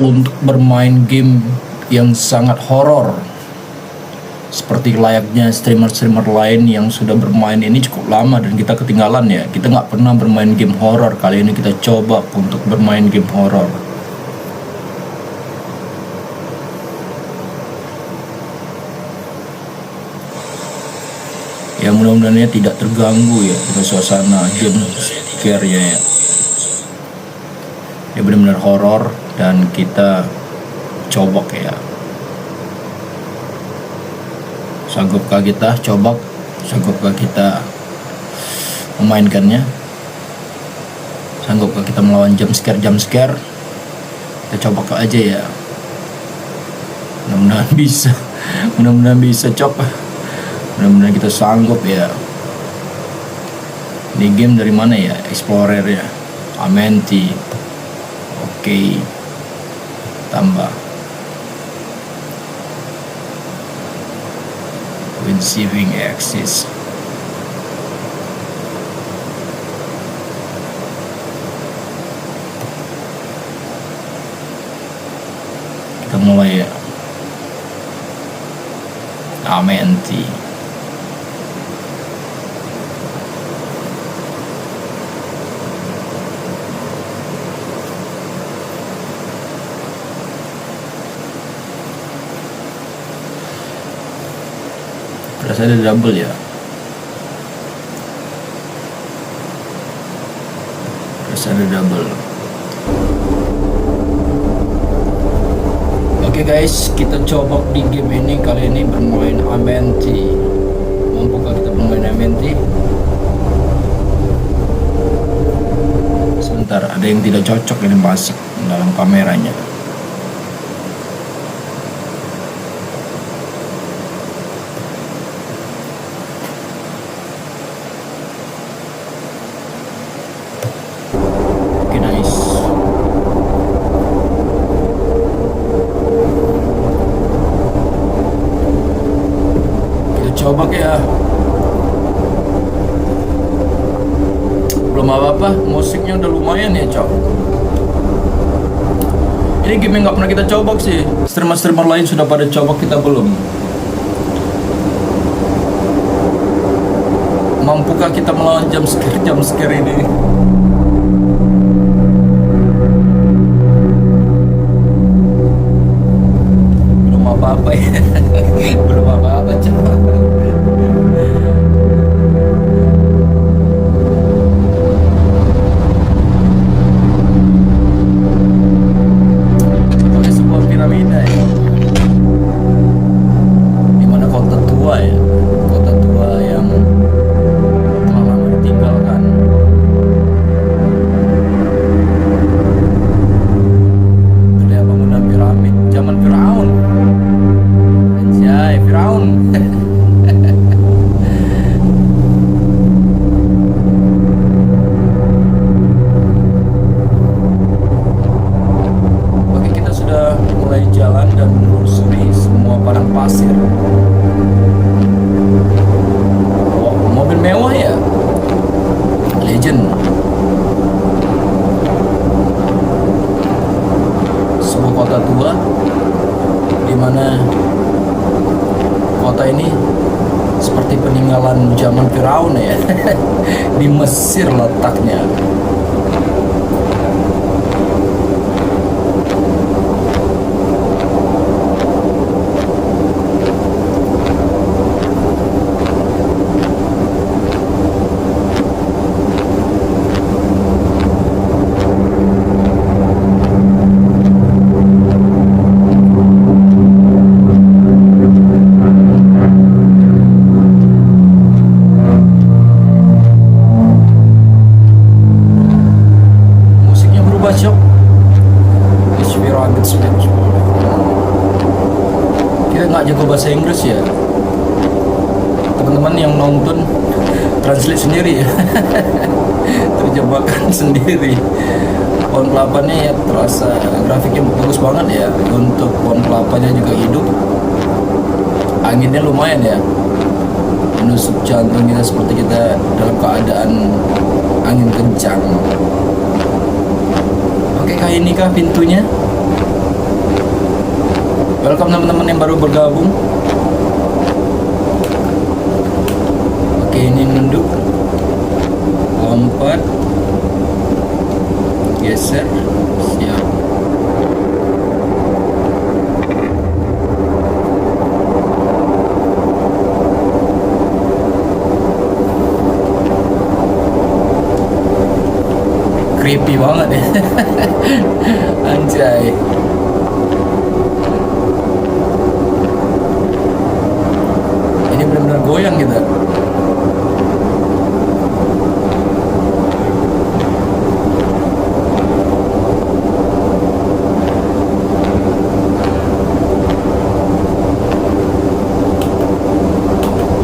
untuk bermain game yang sangat horor. Seperti layaknya streamer-streamer lain yang sudah bermain ini cukup lama dan kita ketinggalan ya. Kita nggak pernah bermain game horor. Kali ini kita coba untuk bermain game horor. Ya mudah-mudahan tidak terganggu ya dengan suasana game scare-nya ya. Dia benar-benar horor dan kita coba ya. Sanggupkah kita coba? Sanggupkah kita memainkannya? Sanggupkah kita melawan jump scare? Kita coba aja ya. Mudah-mudahan bisa. Mudah-mudahan bisa coba. Mudah-mudahan kita sanggup ya. Ini game dari mana ya? Explorer ya. Amenti. Oke. Tambah. When saving access. Kita mulai ya. Amenti. Rasanya ada double ya. Rasanya ada double. Oke guys, kita coba di game ini. Kali ini bermain Amenti. Mampukah kita bermain Amenti? Sebentar, ada yang tidak cocok ini basic dalam kameranya. Coba ya. Belum apa-apa, musiknya udah lumayan ya cok. Ini game yang nggak pernah kita coba sih. Streamer-streamer lain sudah pada coba, kita belum. Mampukah kita melawan jump scare ini? Belum apa-apa ya. Belum apa-apa coba. Kota ini seperti peninggalan zaman Firaun ya. Di Mesir letaknya. Kita nggak jago bahasa Inggris ya, teman-teman yang nonton translate sendiri ya. Terjemahkan sendiri. Pohon kelapanya ya terasa grafiknya bagus banget ya. Untuk pohon kelapanya juga hidup, anginnya lumayan ya, menusuk jantung kita seperti kita dalam keadaan angin kencang. Oke, kah ini kah pintunya? baru bergabung. Oke, ini nunduk, lompat, geser, siap. Creepy banget ya. Anjay. Ini benar-benar goyang kita.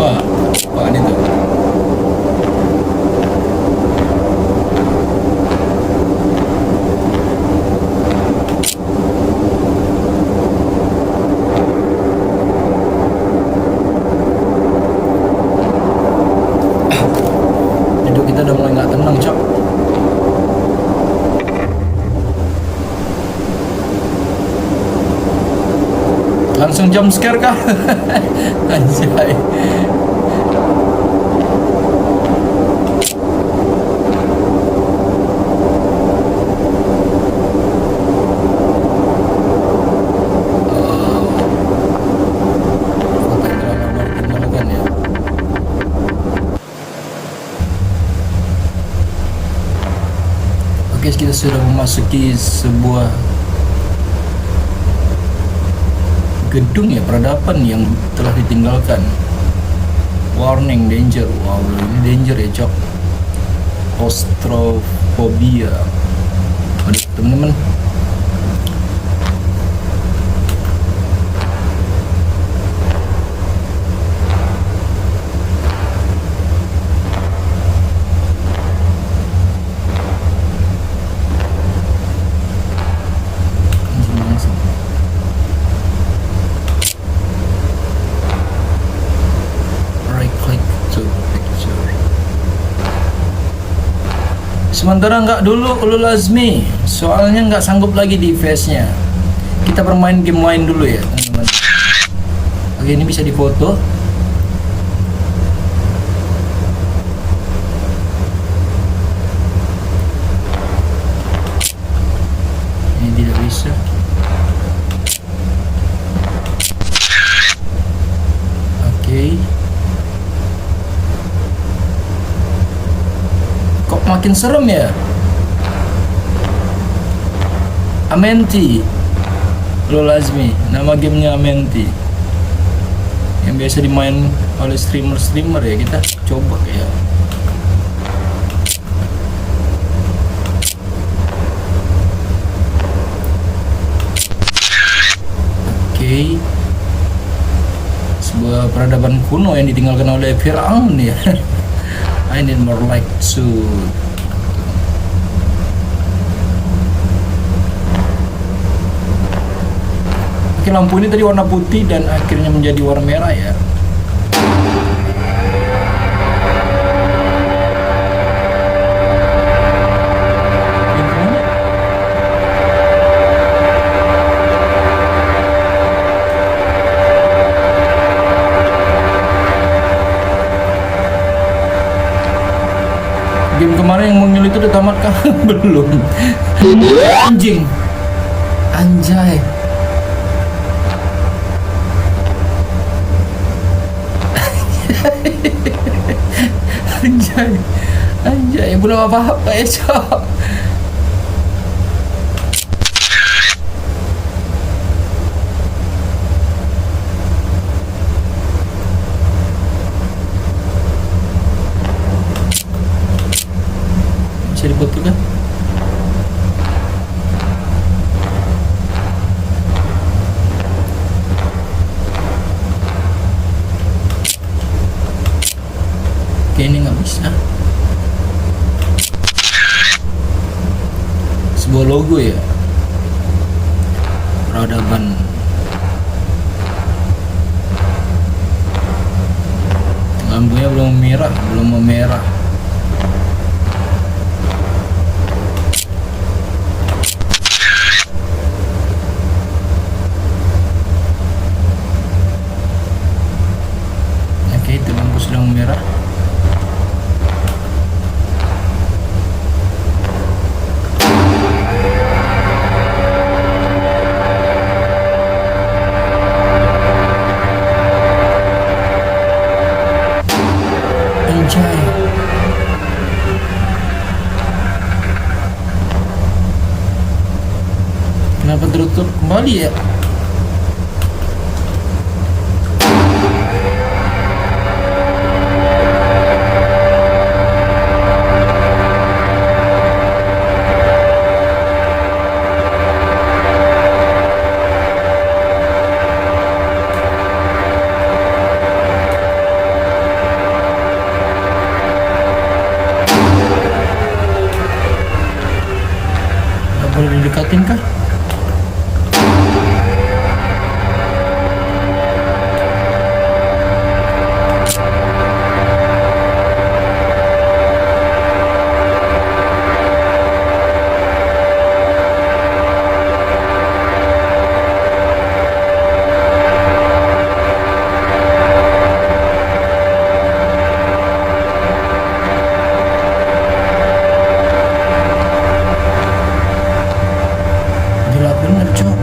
Wah, apaan itu? Hidup kita udah mulai nggak tenang, Cok. Langsung jump scare kah? Anjay. Oke, kita sudah memasuki sebuah gedung ya, peradaban yang telah ditinggalkan. Warning, danger. Wow, ini danger ya, Cok. Claustrophobia. Aduh, teman-teman. Right click to picture. Sementara nggak dulu Ulul Azmi, soalnya nggak sanggup lagi di face-nya. Kita bermain game lain dulu ya, teman-teman. Oke, ini bisa difoto. Ini tidak bisa. Oke. Kok makin serem ya? Amenti, Ulul Azmi, nama gamenya Amenti, yang biasa dimain oleh streamer ya. Kita coba ya. Oke. Sebuah peradaban kuno yang ditinggalkan oleh Firaun ya. I need more light to. Oke, lampu ini tadi warna putih dan akhirnya menjadi warna merah ya. Game kemarin yang mengil itu udah tamat kan? Belum. Anjing. Anjay. Anjay. Anjay, belum apa-apa ya, Cok. Bisa difoto kan? Oke, ini nggak bisa. Sebuah logo ya, peradaban. Lampunya belum memerah. Stop kembali ya. Nggak boleh didekatin kah? Gila bener cok.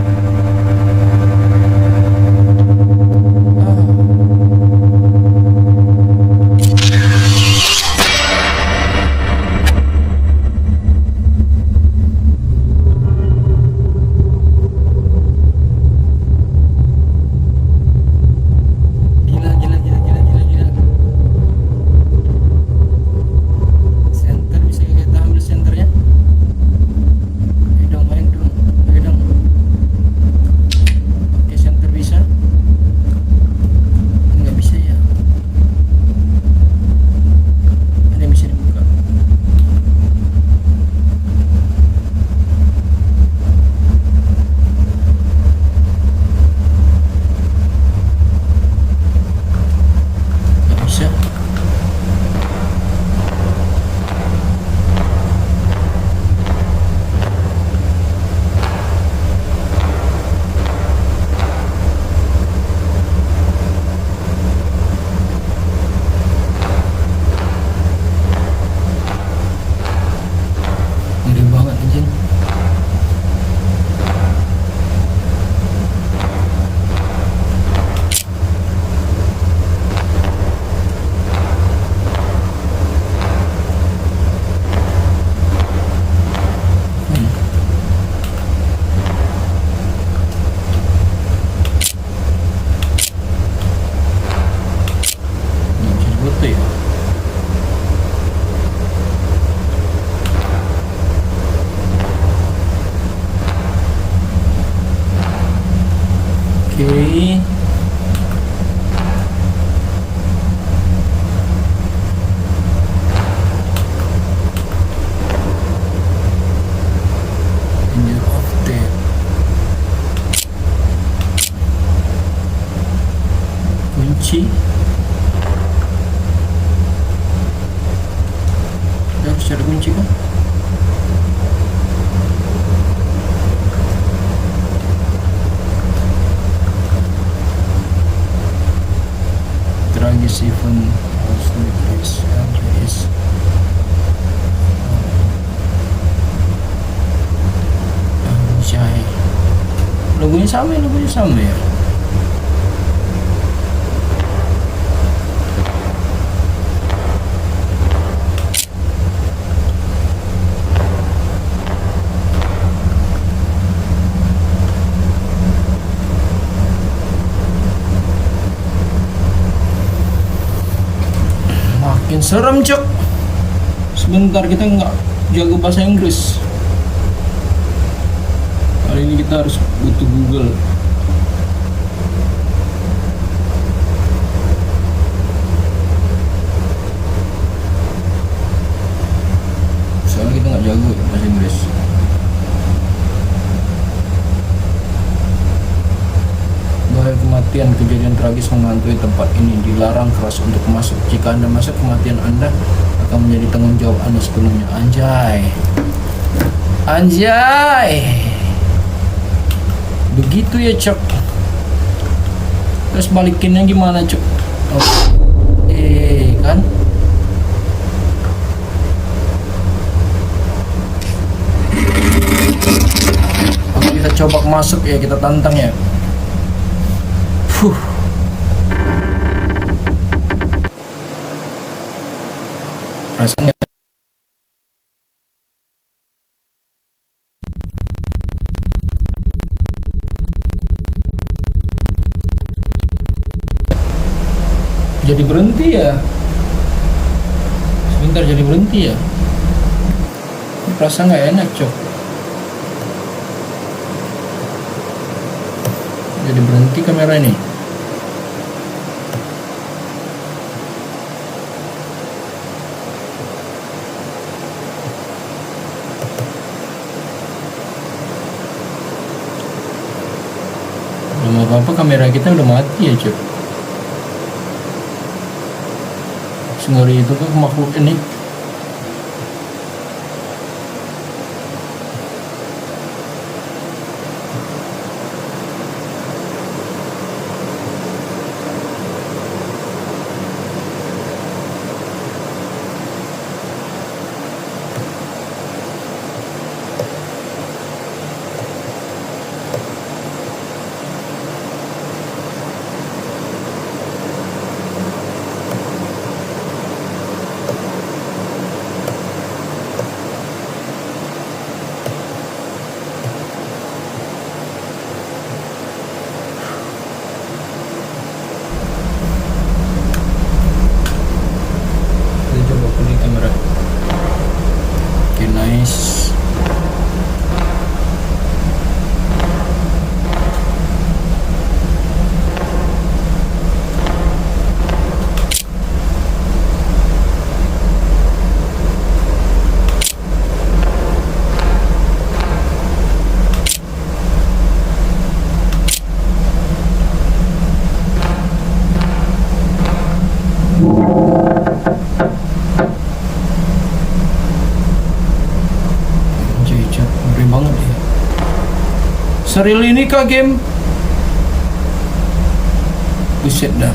Gila gila gila gila gila gila. Center bisa kita ambil senternya. Ayo dong, main dong, ayo dong. Oke, center bisa. Nggak bisa ya. Ada yang bisa dibuka. Nggak bisa. Ngeri banget anjing. Hmm. Nggak bisa difoto ya. Oke. Danger of death. Kunci. Kita harus cari kunci kan? Tragis event harus ditulis is anjay. Logonya sama ya. Makin serem cok. Sebentar, kita nggak jago bahasa Inggris. Kali ini kita harus butuh Google. Soalnya kita nggak jago bahasa Inggris. Bahaya kematian, kejadian tragis menghantui tempat ini. Dilarang keras untuk masuk. Jika Anda masuk, kematian Anda akan menjadi tanggung jawab Anda sepenuhnya. Anjay. Anjay. Begitu ya cok. Terus balikinnya gimana cok? Oh. Kan? Oke, kita coba masuk ya, kita tantang ya. Rasanya Jadi berhenti ya. Sebentar jadi berhenti ya. Perasaan nggak enak cok. Jadi berhenti kamera ini. Belum apa-apa kamera kita udah mati ya cok. Sengeri itu kan makhluk ini. Nice. Seril ini kah game? Buset dah.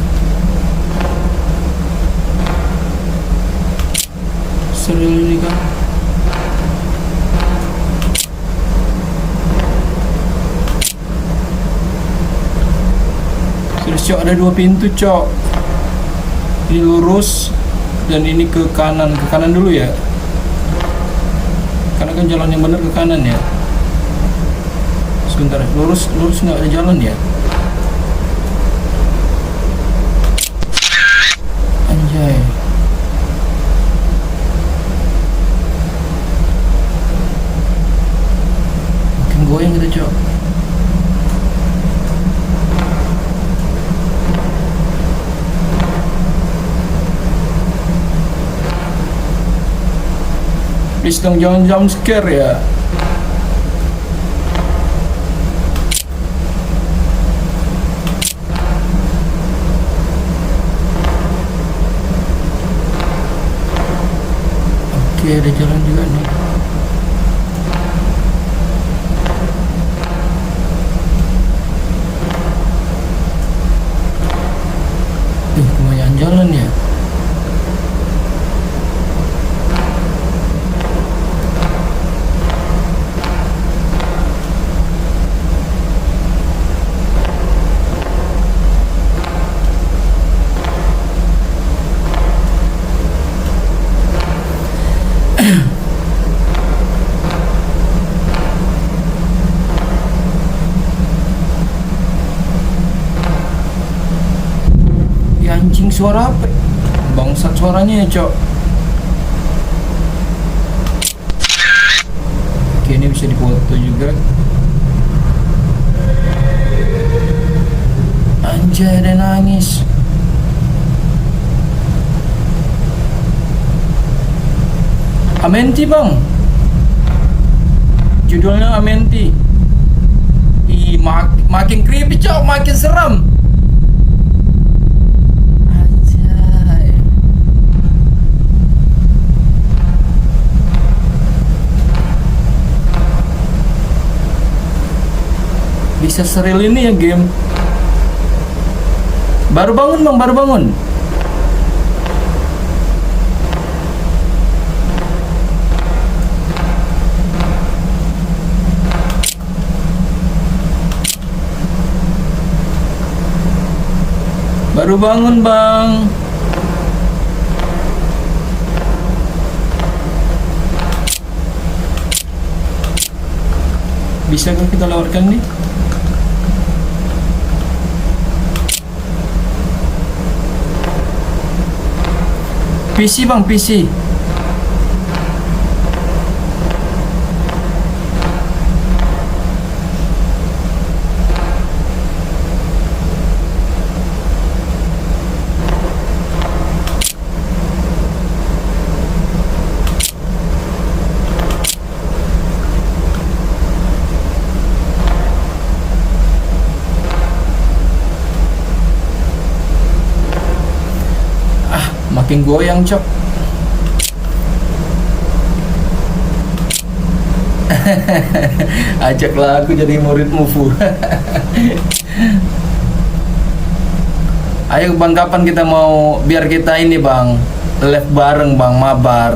Seril ini kah? Serius cok, ada dua pintu cok. Ini lurus dan ini ke kanan. Ke kanan dulu ya. Karena kan jalan yang benar ke kanan ya. Sebentar, lurus nggak ada jalan ya? Anjay. Makin goyang gitu cok. Please dong, jangan jump scare ya. Oke, ada jalan juga nih. Lumayan jalan ya. Anjing, suara apa? Bangsat suaranya ya cok. Oke, ini bisa dipoto juga. Anjay, ada nangis. Amenti bang. Judulnya Amenti. Makin creepy cok, makin seram. Bisa seril ini ya game. Baru bangun bang, baru bangun. Baru bangun bang. Bisakah kita lewatkan nih? PC bang, PC. Makin goyang cok. Ajaklah aku jadi murid Mufu. Ayo bang, kapan kita mau, biar kita ini bang, live bareng bang, mabar.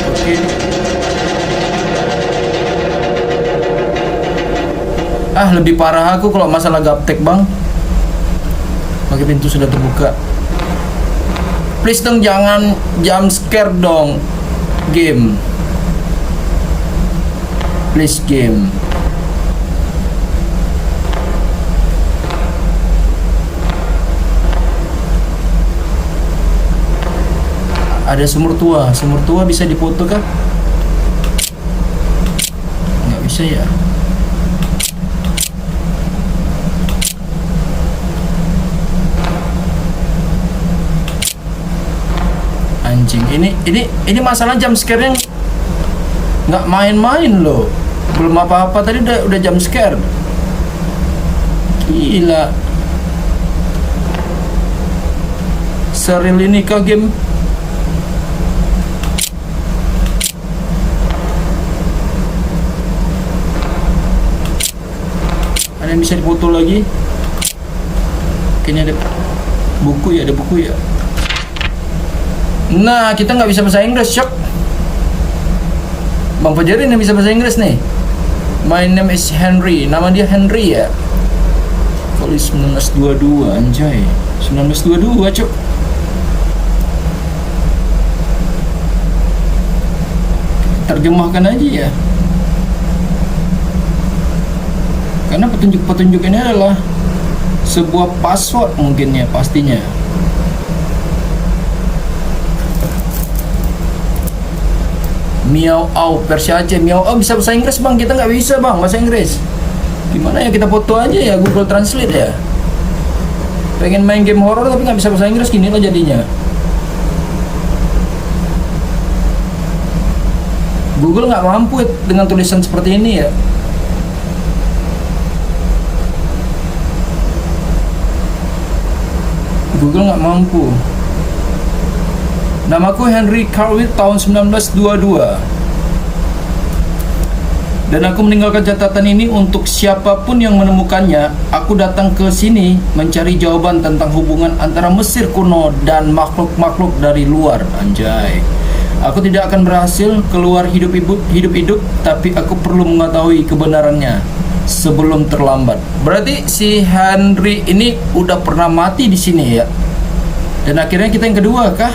Oke. Lebih parah aku kalau masalah gaptek bang. Pakai pintu sudah terbuka. Please dong, jangan jump scare dong. Game. Please game. Ada sumur tua. Sumur tua bisa dipoto kah? Nggak bisa ya. Anjing, ini masalah jump scare-nya nggak main-main loh. Belum apa-apa tadi udah jump scare. Gila. Seril ini kah game? Ada yang bisa dipoto lagi? Kayaknya ada buku ya, ada buku ya. Nah, kita nggak bisa bahasa Inggris, Cok. Bang Fajarin yang bisa bahasa Inggris nih. My name is Henry. Nama dia Henry ya. Kali 1922, anjay. 1922, Cok. Terjemahkan aja ya. Karena petunjuk-petunjuk ini adalah sebuah password mungkin ya, pastinya. Miao Au, Persia Aceh. Miao Au bisa bahasa Inggris bang, kita nggak bisa bang bahasa Inggris. Gimana ya, kita foto aja ya, Google Translate ya. Pengen main game horror tapi nggak bisa bahasa Inggris, gini lah jadinya. Google nggak mampu dengan tulisan seperti ini ya. Google nggak mampu. Namaku Henry Carwitt, tahun 1922. Dan aku meninggalkan catatan ini untuk siapapun yang menemukannya. Aku datang ke sini mencari jawaban tentang hubungan antara Mesir kuno dan makhluk-makhluk dari luar. Anjay. Aku tidak akan berhasil keluar hidup-hidup, tapi aku perlu mengetahui kebenarannya sebelum terlambat. Berarti si Henry ini udah pernah mati di sini ya. Dan akhirnya kita yang kedua kah?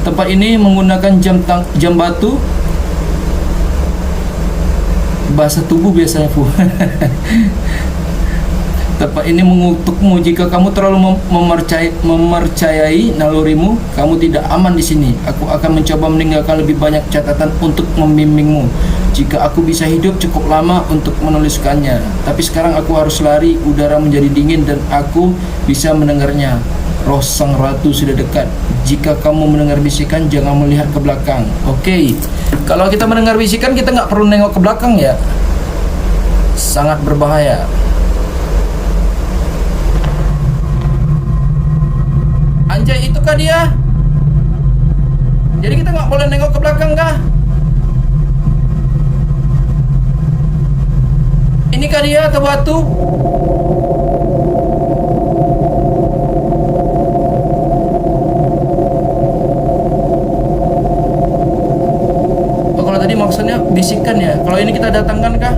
Tempat ini menggunakan jam batu. Bahasa tubuh biasanya, Fu. Tempat ini mengutukmu. Jika kamu terlalu mempercayai nalurimu, kamu tidak aman di sini. Aku akan mencoba meninggalkan lebih banyak catatan untuk membimbingmu. Jika aku bisa hidup cukup lama untuk menuliskannya. Tapi sekarang aku harus lari. Udara menjadi dingin dan aku bisa mendengarnya. Roh sang ratu sudah dekat. Jika kamu mendengar bisikan, jangan melihat ke belakang. Oke. Kalau kita mendengar bisikan, kita nggak perlu nengok ke belakang ya. Sangat berbahaya. Anjay, itukah dia? Jadi kita nggak boleh nengok ke belakang kah? Inikah dia atau batu? Tadi maksudnya bisikan ya. Kalau ini kita datangkan kah?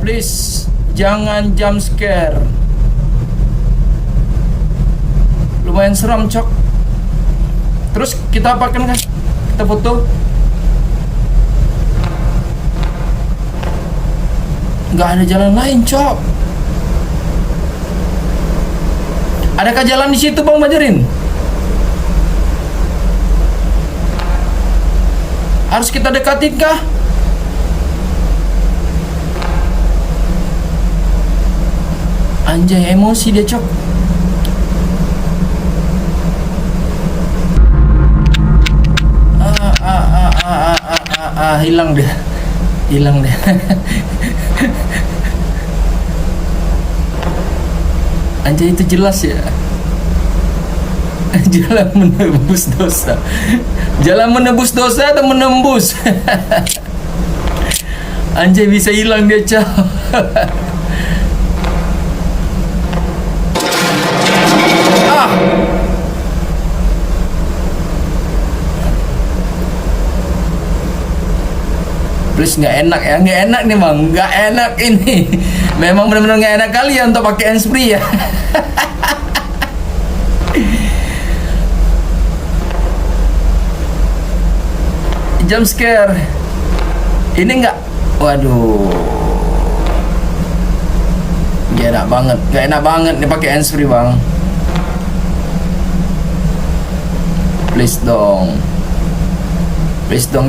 Please, jangan jump scare. Lumayan seram, Cok. Terus kita apakan kah? Kita foto. Nggak ada jalan lain, Cok. Adakah jalan di situ, Bang Majerin? Harus kita dekatin kah? Anjay, emosi dia, Cok. Hilang deh. Anjay, itu jelas ya. Jalan menebus dosa. Jalan menebus dosa atau menembus? Anjay, bisa hilang dia, Cok. Please, nggak enak ya, nggak enak nih Bang, nggak enak ini. Memang benar-benar nggak enak kali ya untuk pakai handsfree ya. Jump scare. Ini nggak, waduh, nggak enak banget nih pakai handsfree Bang. Please dong,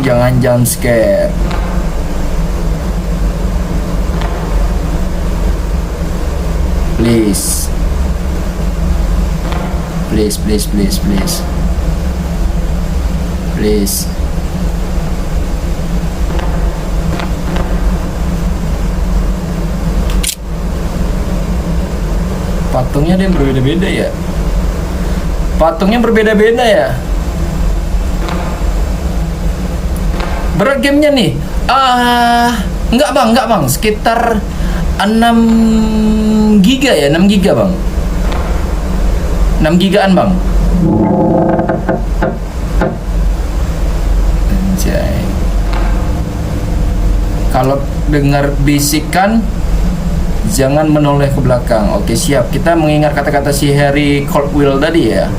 jangan jump scare. Please. Patungnya dia berbeda-beda ya. Berat gamenya nih. Enggak bang, sekitar 6 giga ya, 6 giga Bang. 6 gigaan Bang. Anjay. Kalau dengar bisikan jangan menoleh ke belakang. Oke, siap. Kita mengingat kata-kata si Harry Caldwell tadi ya.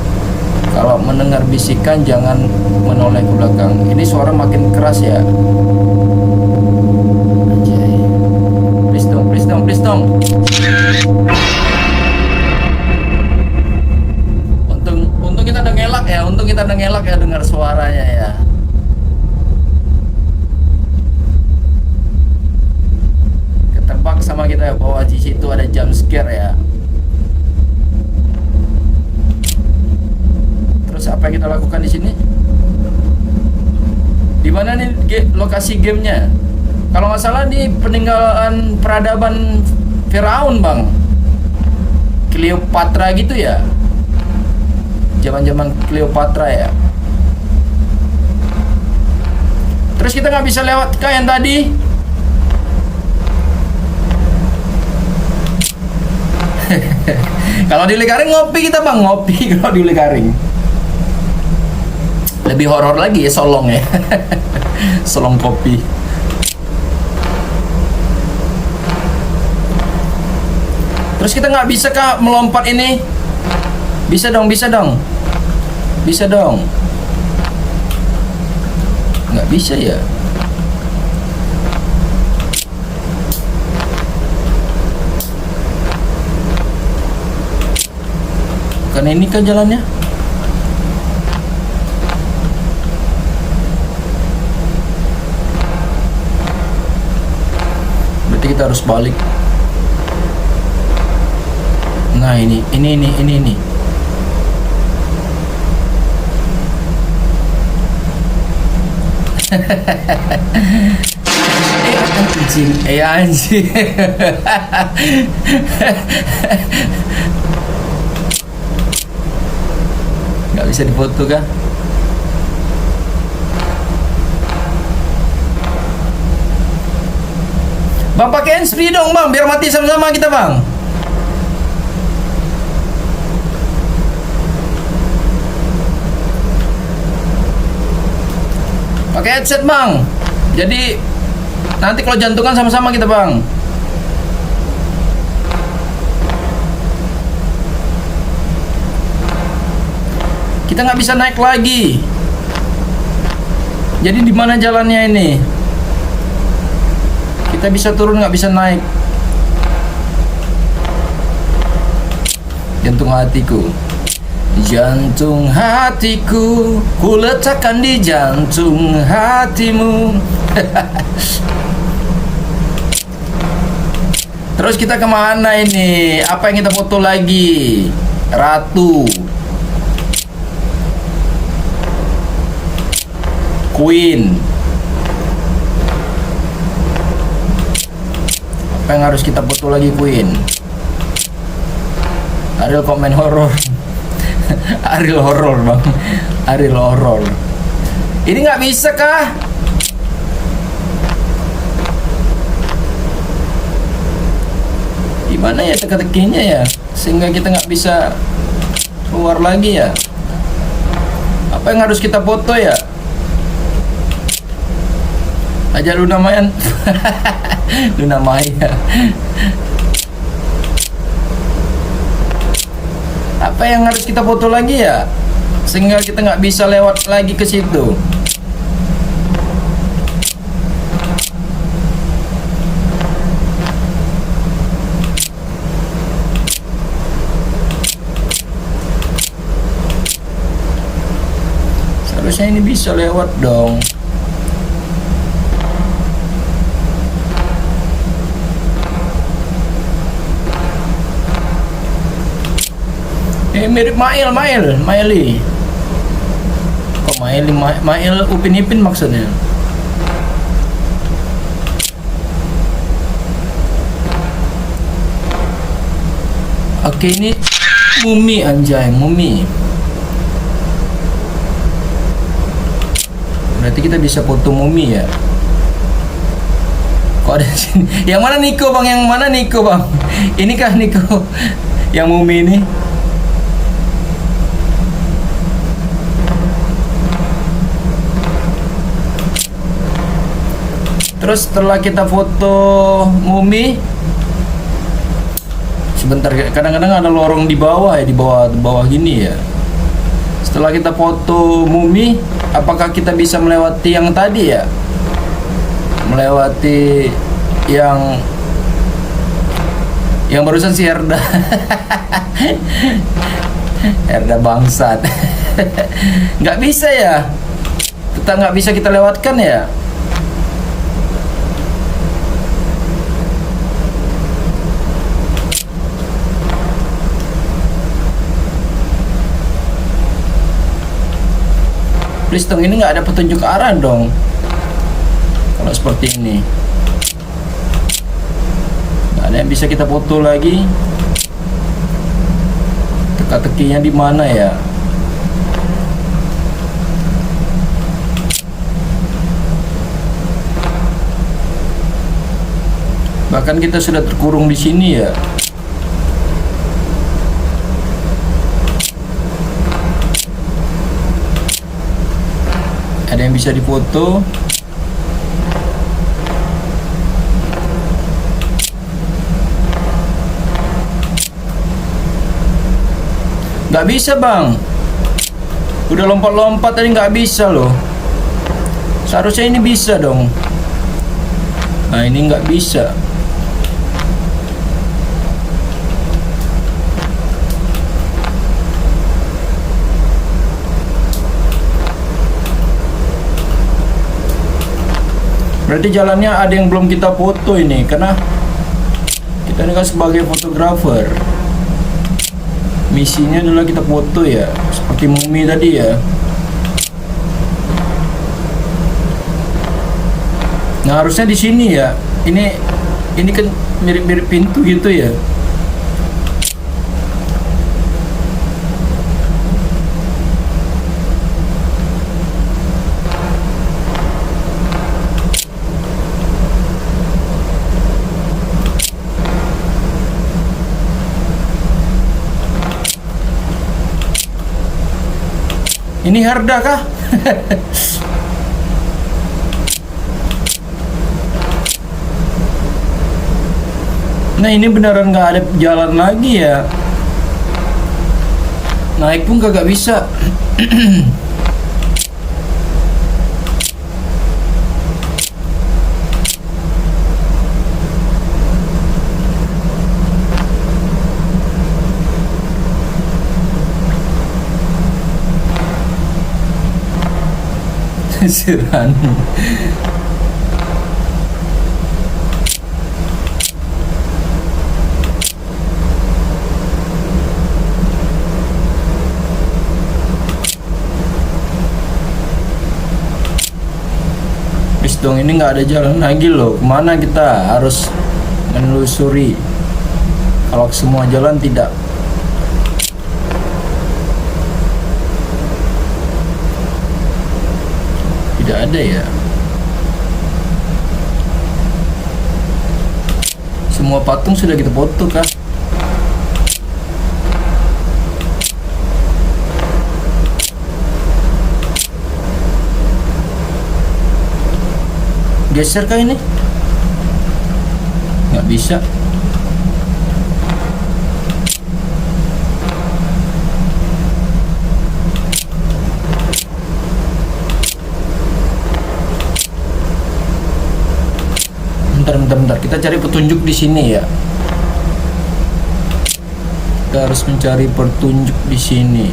Kalau mendengar bisikan jangan menoleh ke belakang. Ini suara makin keras ya. Anjay. Please dong. Untung kita udah ngelak ya, dengar suaranya ya. Ketebak sama kita bahwa di situ ada jump scare ya. Terus apa yang kita lakukan di sini? Di mana nih lokasi gamenya? Kalau nggak salah di peninggalan peradaban Firaun Bang, Cleopatra gitu ya, zaman Cleopatra ya. Terus kita nggak bisa lewat kah yang tadi? Kalau di Lekaring ngopi kita Bang, kalau di Lekaring. Lebih horor lagi ya, solong ya. Solong kopi. Terus kita nggak bisa kah melompat ini? Bisa dong. Nggak bisa ya? Kan ini kan jalannya. Berarti kita harus balik. Nah ini. Anjing. Nggak bisa difoto kah? Bang, pakai handsfree dong Bang, biar mati sama-sama kita Bang. Pakai headset Bang. Jadi nanti kalau jantungan sama-sama kita Bang. Kita nggak bisa naik lagi. Jadi di mana jalannya ini? Kita Kita bisa turun, nggak bisa naik. Jantung hatiku, jantung hatiku, ku letakkan di jantung hatimu. Terus kita kemana ini? Apa yang kita foto lagi? Ratu, Queen. Apa yang harus kita foto lagi, Queen? Ariel komen horor. Ariel horor, bang. Ariel horor. Ini nggak bisa kah? Gimana ya teka-tekinya ya, sehingga kita nggak bisa keluar lagi ya? Apa yang harus kita foto ya? Aja Luna Maya. Luna Maya. Apa yang harus kita foto lagi ya, sehingga kita nggak bisa lewat lagi ke situ? Seharusnya ini bisa lewat dong. Mirip Maili. Kok Mail Upin Ipin maksudnya? Oke, ini mumi, anjay, mumi. Berarti kita bisa foto mumi ya? Kok ada sini? Yang mana Niko, bang? Yang mana Niko, bang? Ini kah Niko? Yang mumi ini? Terus setelah kita foto mumi, sebentar, kadang-kadang ada lorong di bawah ya, di bawah gini ya. Setelah kita foto mumi, apakah kita bisa melewati yang tadi ya? Melewati yang barusan si Herda. Herda bangsat. Nggak bisa ya? Tetap nggak bisa kita lewatkan ya? Please dong, ini nggak ada petunjuk arah dong. Kalau seperti ini, nggak ada yang bisa kita foto lagi. Teka-tekinya di mana ya? Bahkan kita sudah terkurung di sini ya. Ada yang bisa difoto? Nggak bisa, bang. Udah lompat-lompat tadi nggak bisa loh. Seharusnya ini bisa dong. Nah, ini nggak bisa. Berarti jalannya ada yang belum kita foto ini, karena kita ini kan sebagai fotografer, misinya adalah kita foto ya, seperti mumi tadi ya. Nah, harusnya di sini ya. Ini kan mirip-mirip pintu gitu ya. Ini Herda kah? Nah, ini beneran nggak ada jalan lagi ya. Naik pun kagak bisa. Sirani. Bis dong, ini nggak ada jalan lagi loh. Kemana kita harus menelusuri? Kalau semua jalan tidak ada ya. Semua patung sudah kita foto kah? Geser kah ini? Nggak bisa. Bentar. Kita cari petunjuk di sini ya. Kita harus mencari petunjuk di sini.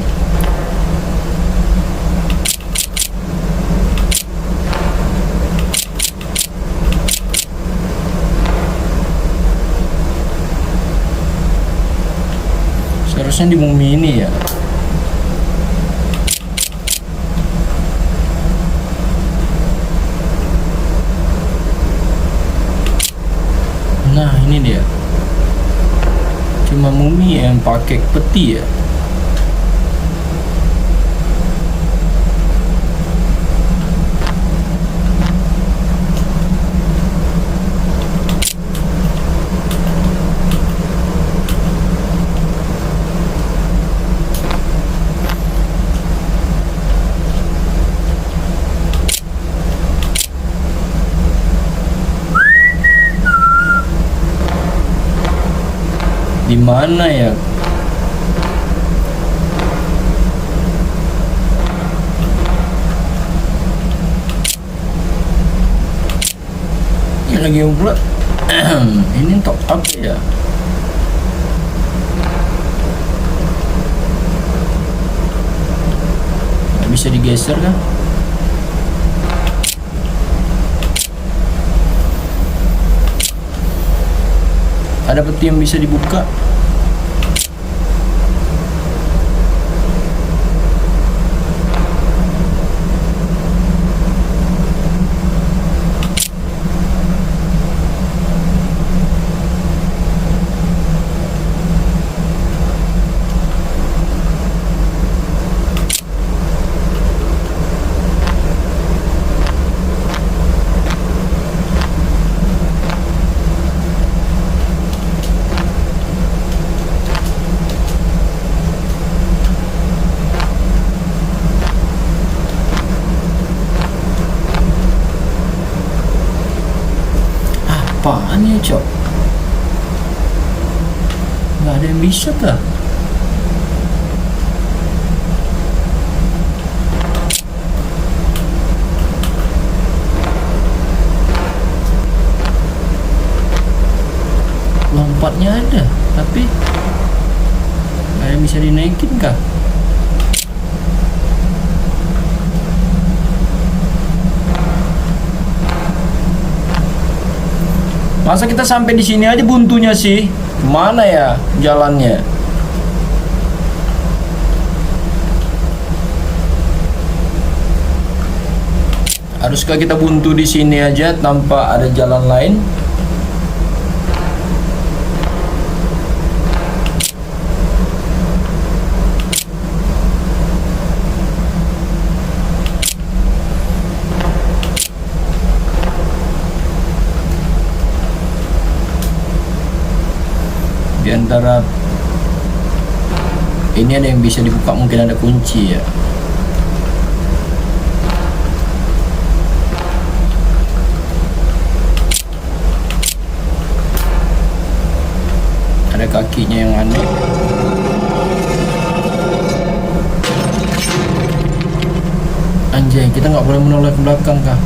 Seharusnya di bumi ini ya. Nah, ini dia. Cuma mumi yang pakai peti ya. Di mana ya? Ini lagi pula. Ini untuk apa ya? Nggak bisa digeser kan? Ada peti yang bisa dibuka. Apaan ya, Cok? Nggak ada yang bisa kah? Lompatnya ada, tapi nggak ada yang bisa dinaikin kah? Masa kita sampai di sini aja buntunya sih? Mana ya jalannya? Haruskah kita buntu di sini aja tanpa ada jalan lain? Di antara ini ada yang bisa dibuka, mungkin ada kunci ya. Ada kakinya yang aneh. Anjay, kita nggak boleh menoleh ke belakang kah?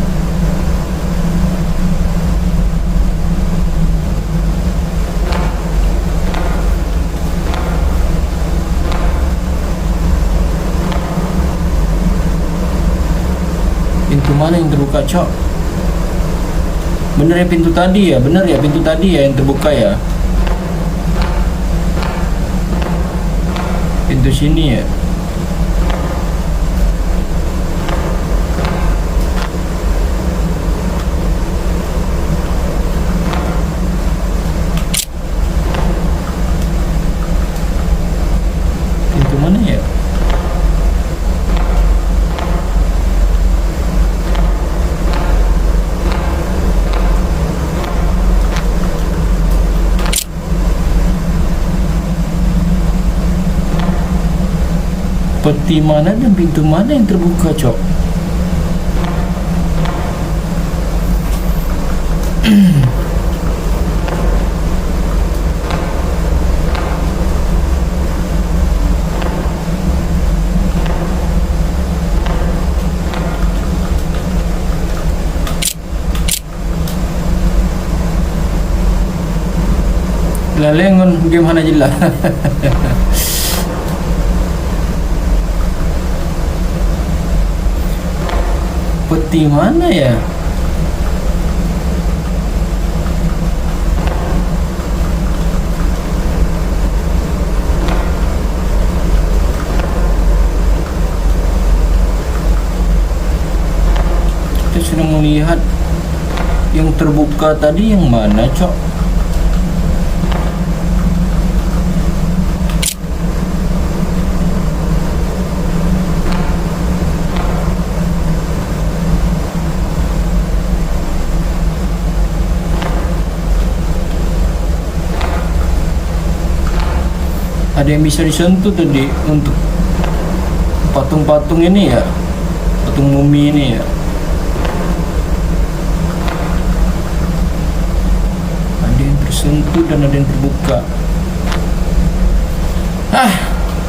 Pintu Pintu mana yang terbuka, Cok? Bener ya pintu tadi ya? Bener ya pintu tadi ya yang terbuka ya? Pintu sini ya? Pintu mana ya? Peti mana dan pintu mana yang terbuka, Cok? Lalengon game mana jelas. Peti mana ya? Kita sudah melihat yang terbuka tadi yang mana, Cok? Ada yang bisa disentuh tadi untuk patung-patung ini ya, patung mumi ini ya. Ada yang tersentuh dan ada yang terbuka.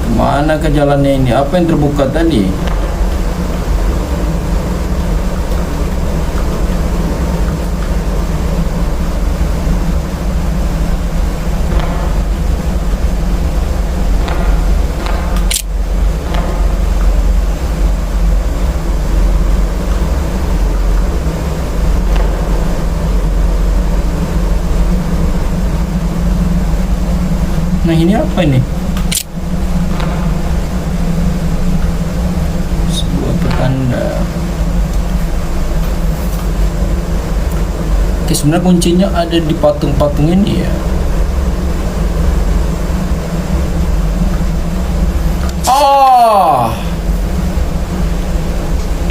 Kemana ke jalannya ini? Apa yang terbuka tadi? Nah ini apa ini? Sebuah pertanda. Oke, sebenarnya kuncinya ada di patung-patung ini ya. Oh,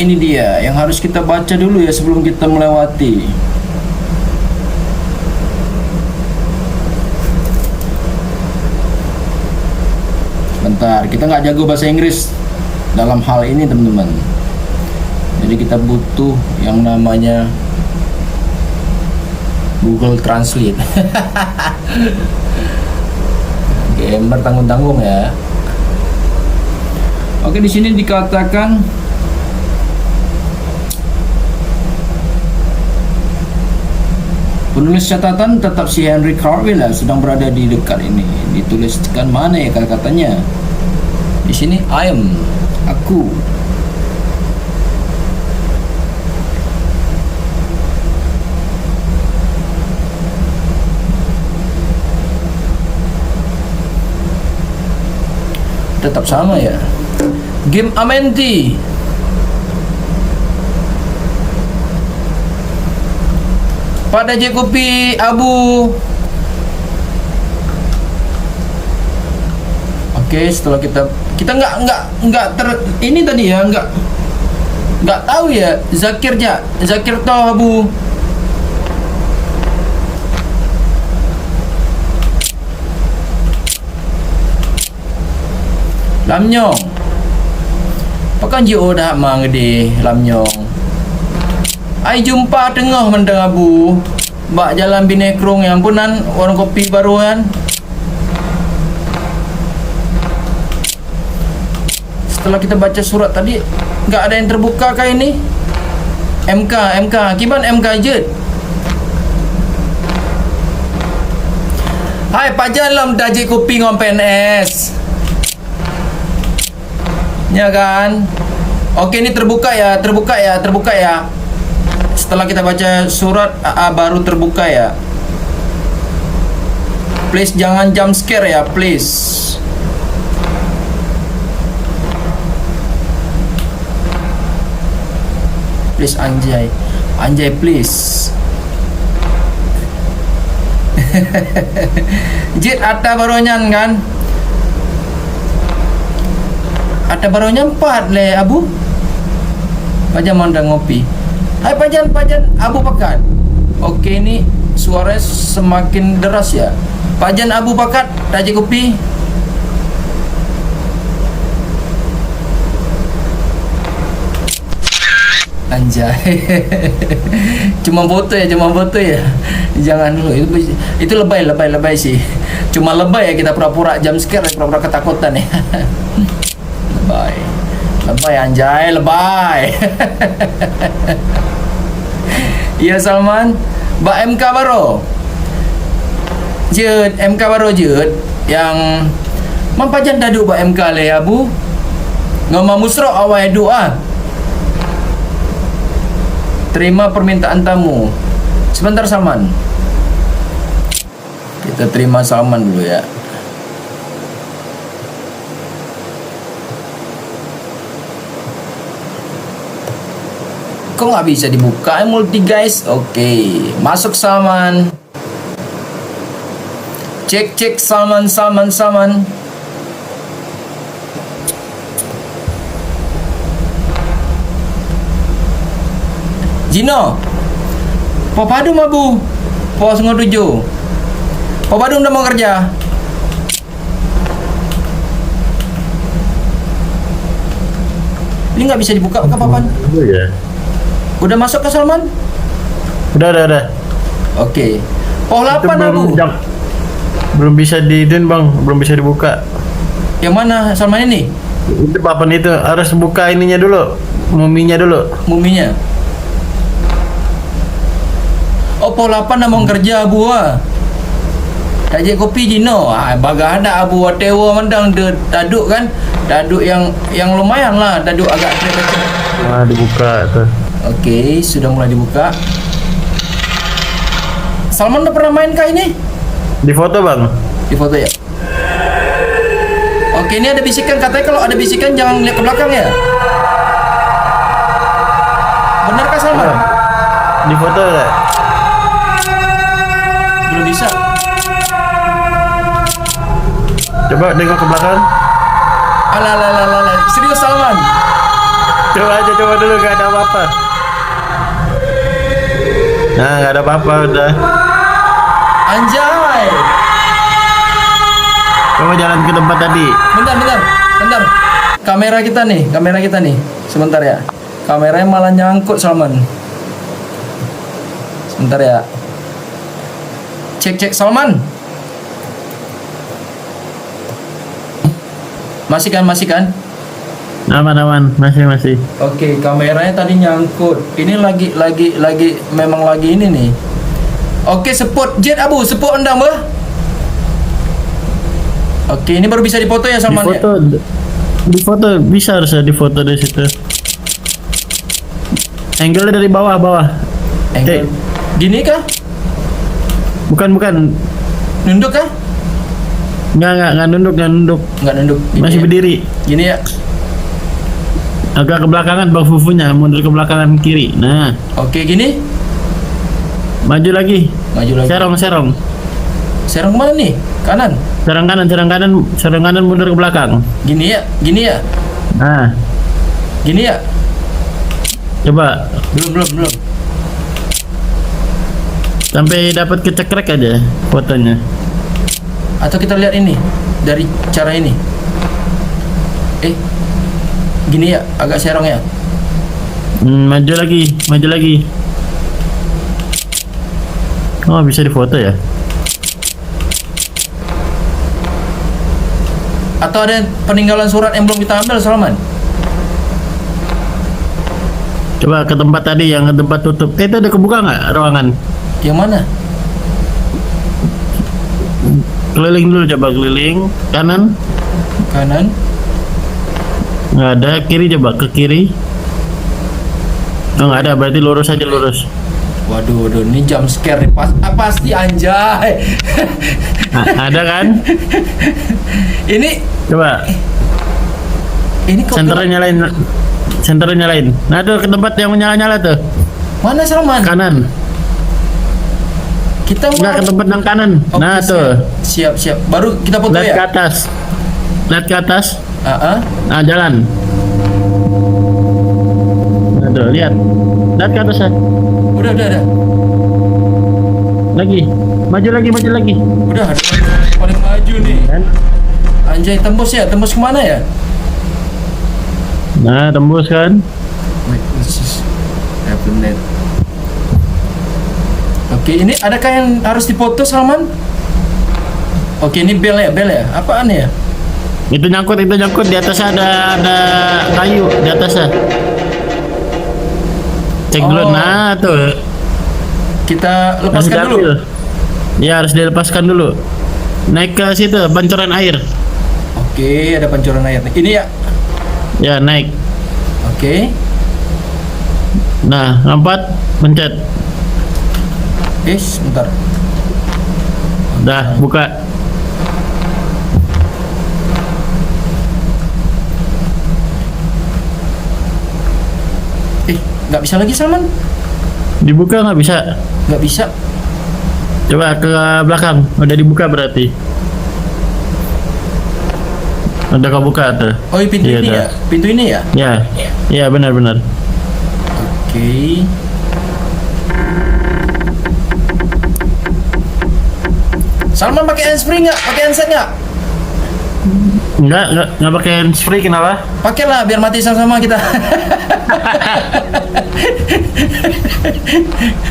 ini dia yang harus kita baca dulu ya sebelum kita melewati. Bentar, kita nggak jago bahasa Inggris dalam hal ini teman-teman. Jadi kita butuh yang namanya Google Translate. Gamer tanggung-tanggung ya. Oke, di sini dikatakan penulis catatan tetap si Henry Carville sedang berada di dekat ini. Dituliskan mana ya kata-katanya? Di sini aku. Tetap sama ya. Game Amenti. Pada Jacobi Abu. Oke, setelah kita ini tadi ya nggak tahu ya Zakir tahu Abu. Lamnyong. Pakan jo dah mang gede Lamnyong. Ai jumpa tengah mendeng Abu. Bak jalan Binekrong yang punan warung kopi baru kan. Setelah kita baca surat tadi nggak ada yang terbuka kah ini? MK kiban MK je. Hai pajan lam daji kopi ngom PNS. Ya kan? Oke, ini terbuka ya. Setelah kita baca surat baru terbuka ya. Please jangan jump scare ya, please. Please Anjay please. Jit, ada baronyan kan? Ada baronyan 4 le Abu. Pajan mandang ngopi. Hai Pajan Abu Pakat. Oke, ini suaranya semakin deras ya. Pajan Abu Pakat, Raja Kopi. Anjay. Cuma foto ya. Jangan dulu. Itu lebay sih. Cuma lebay ya, kita pura-pura jump scare, pura-pura ketakutan ya. Lebay anjay, lebay. Iya Salman, Mbak MK Baro. MK Baro yang mampajan dadu Mbak MK le Abu. Ngomong musro awal doa. Terima permintaan tamu. Sebentar Salman. Kita terima Salman dulu ya. Kok nggak bisa dibuka multi guys? Oke, masuk Salman. Cek Salman. Jino, Papadum Abu, Pos ngoduju. Papadum udah mau kerja. Ini nggak bisa dibuka ke papan? Iya. Udah masuk ke Salman? Udah. Oke. Pos 8 Abu. Belum bisa bang, belum bisa dibuka. Yang mana Salman ini? Itu papan itu harus buka ininya dulu, muminya dulu. Muminya. Oh, pos 8 dah mau kerja Abu ah. Raja Kopi Jino. Baga ada Abu Watewa mendang daduk kan? Daduk yang lumayan lah, daduk agak kecil. Dibuka tuh. Oke, sudah mulai dibuka. Salman udah pernah main kah ini? Di foto bang. Di foto ya. Oke, ini ada bisikan, katanya kalau ada bisikan jangan lihat ke belakang ya. Benarkah Salman? Di foto ya. Belum bisa. Coba nengok ke belakang. Alah, serius Salman? Coba dulu, gak ada apa-apa. Nah, gak ada apa-apa udah. Anjay. Coba jalan ke tempat tadi. Bentar. Kamera kita nih. Sebentar ya. Kameranya malah nyangkut Salman. Sebentar ya. Cek Salman. Masih kan? Aman, masih. Oke, kameranya tadi nyangkut. Ini lagi memang lagi ini nih. Oke, spot Jet Abu, spot endang bah. Oke, ini baru bisa dipoto ya Salman ya? Di foto bisa, harusnya di foto dari situ. Angle dari bawah. Angle. Gini kah? Bukan. Nunduk kah? Nggak nunduk. Nggak nunduk. Masih ya? berdiri. Gini ya. Agak ke belakangan bang fufunya, mundur ke belakangan kiri. Nah. Oke, gini. Maju lagi. Serong. Serong mana nih? Kanan. Serang kanan mundur ke belakang. Gini ya. Nah. Gini ya. Coba. Belum. Sampai dapat kecekrek aja fotonya. Atau kita lihat ini dari cara ini. Gini ya, agak serong ya. Maju lagi. Oh, bisa difoto ya? Atau ada peninggalan surat yang belum kita ambil Salman? Coba ke tempat tadi yang ke tempat tutup. Itu ada kebuka nggak ruangan? Yang mana? Keliling dulu, coba keliling kanan. Nggak ada. Kiri coba ke kiri. Oh, nggak ada. Berarti lurus aja lurus. Waduh, waduh, ini jump scare nih. Pasti anjay. Ada kan? Ini Coba. kok Senternya nyalain. Senternya nyalain. Nah tuh ke tempat yang menyala-nyala tuh. mana Salman? Kanan. Kita Nggak ke tempat yang kanan. Oke, Nah tuh. Siap, siap. Baru kita foto Lihat ke ya? atas. Lihat ke atas. Nah jalan. Nah tuh lihat. Lihat ke atas ya. Udah. Lagi. Maju lagi. Udah, ada paling maju nih. Kan? Anjay, tembus ya? Tembus kemana ya? Nah tembus kan. Wait, this is happening. Oke, ini adakah yang harus dipoto, Salman? Oke, ini bel ya? Apaan ya? Itu nyangkut di atasnya ada kayu di atasnya. Cek dulu. Oh. Nah tuh. Kita Harus lepaskan dulu. diambil. Ya harus dilepaskan dulu. Naik ke situ pancuran air. Oke, ada pancuran air nih. Ini ya. Ya naik. Oke. Nah lompat pencet. Sebentar. Dah buka. Nggak bisa lagi, Salman? Dibuka nggak bisa. Nggak bisa. Coba ke belakang. Udah dibuka berarti. Udah kebuka tuh. Oh, pintu Iya, ini dah. ya? Pintu ini ya? Ya benar. Oke. Salman pakai handsfree nggak? Pakai handset nggak? Nggak pakai handsfree kenapa? Pakailah biar mati sama-sama kita.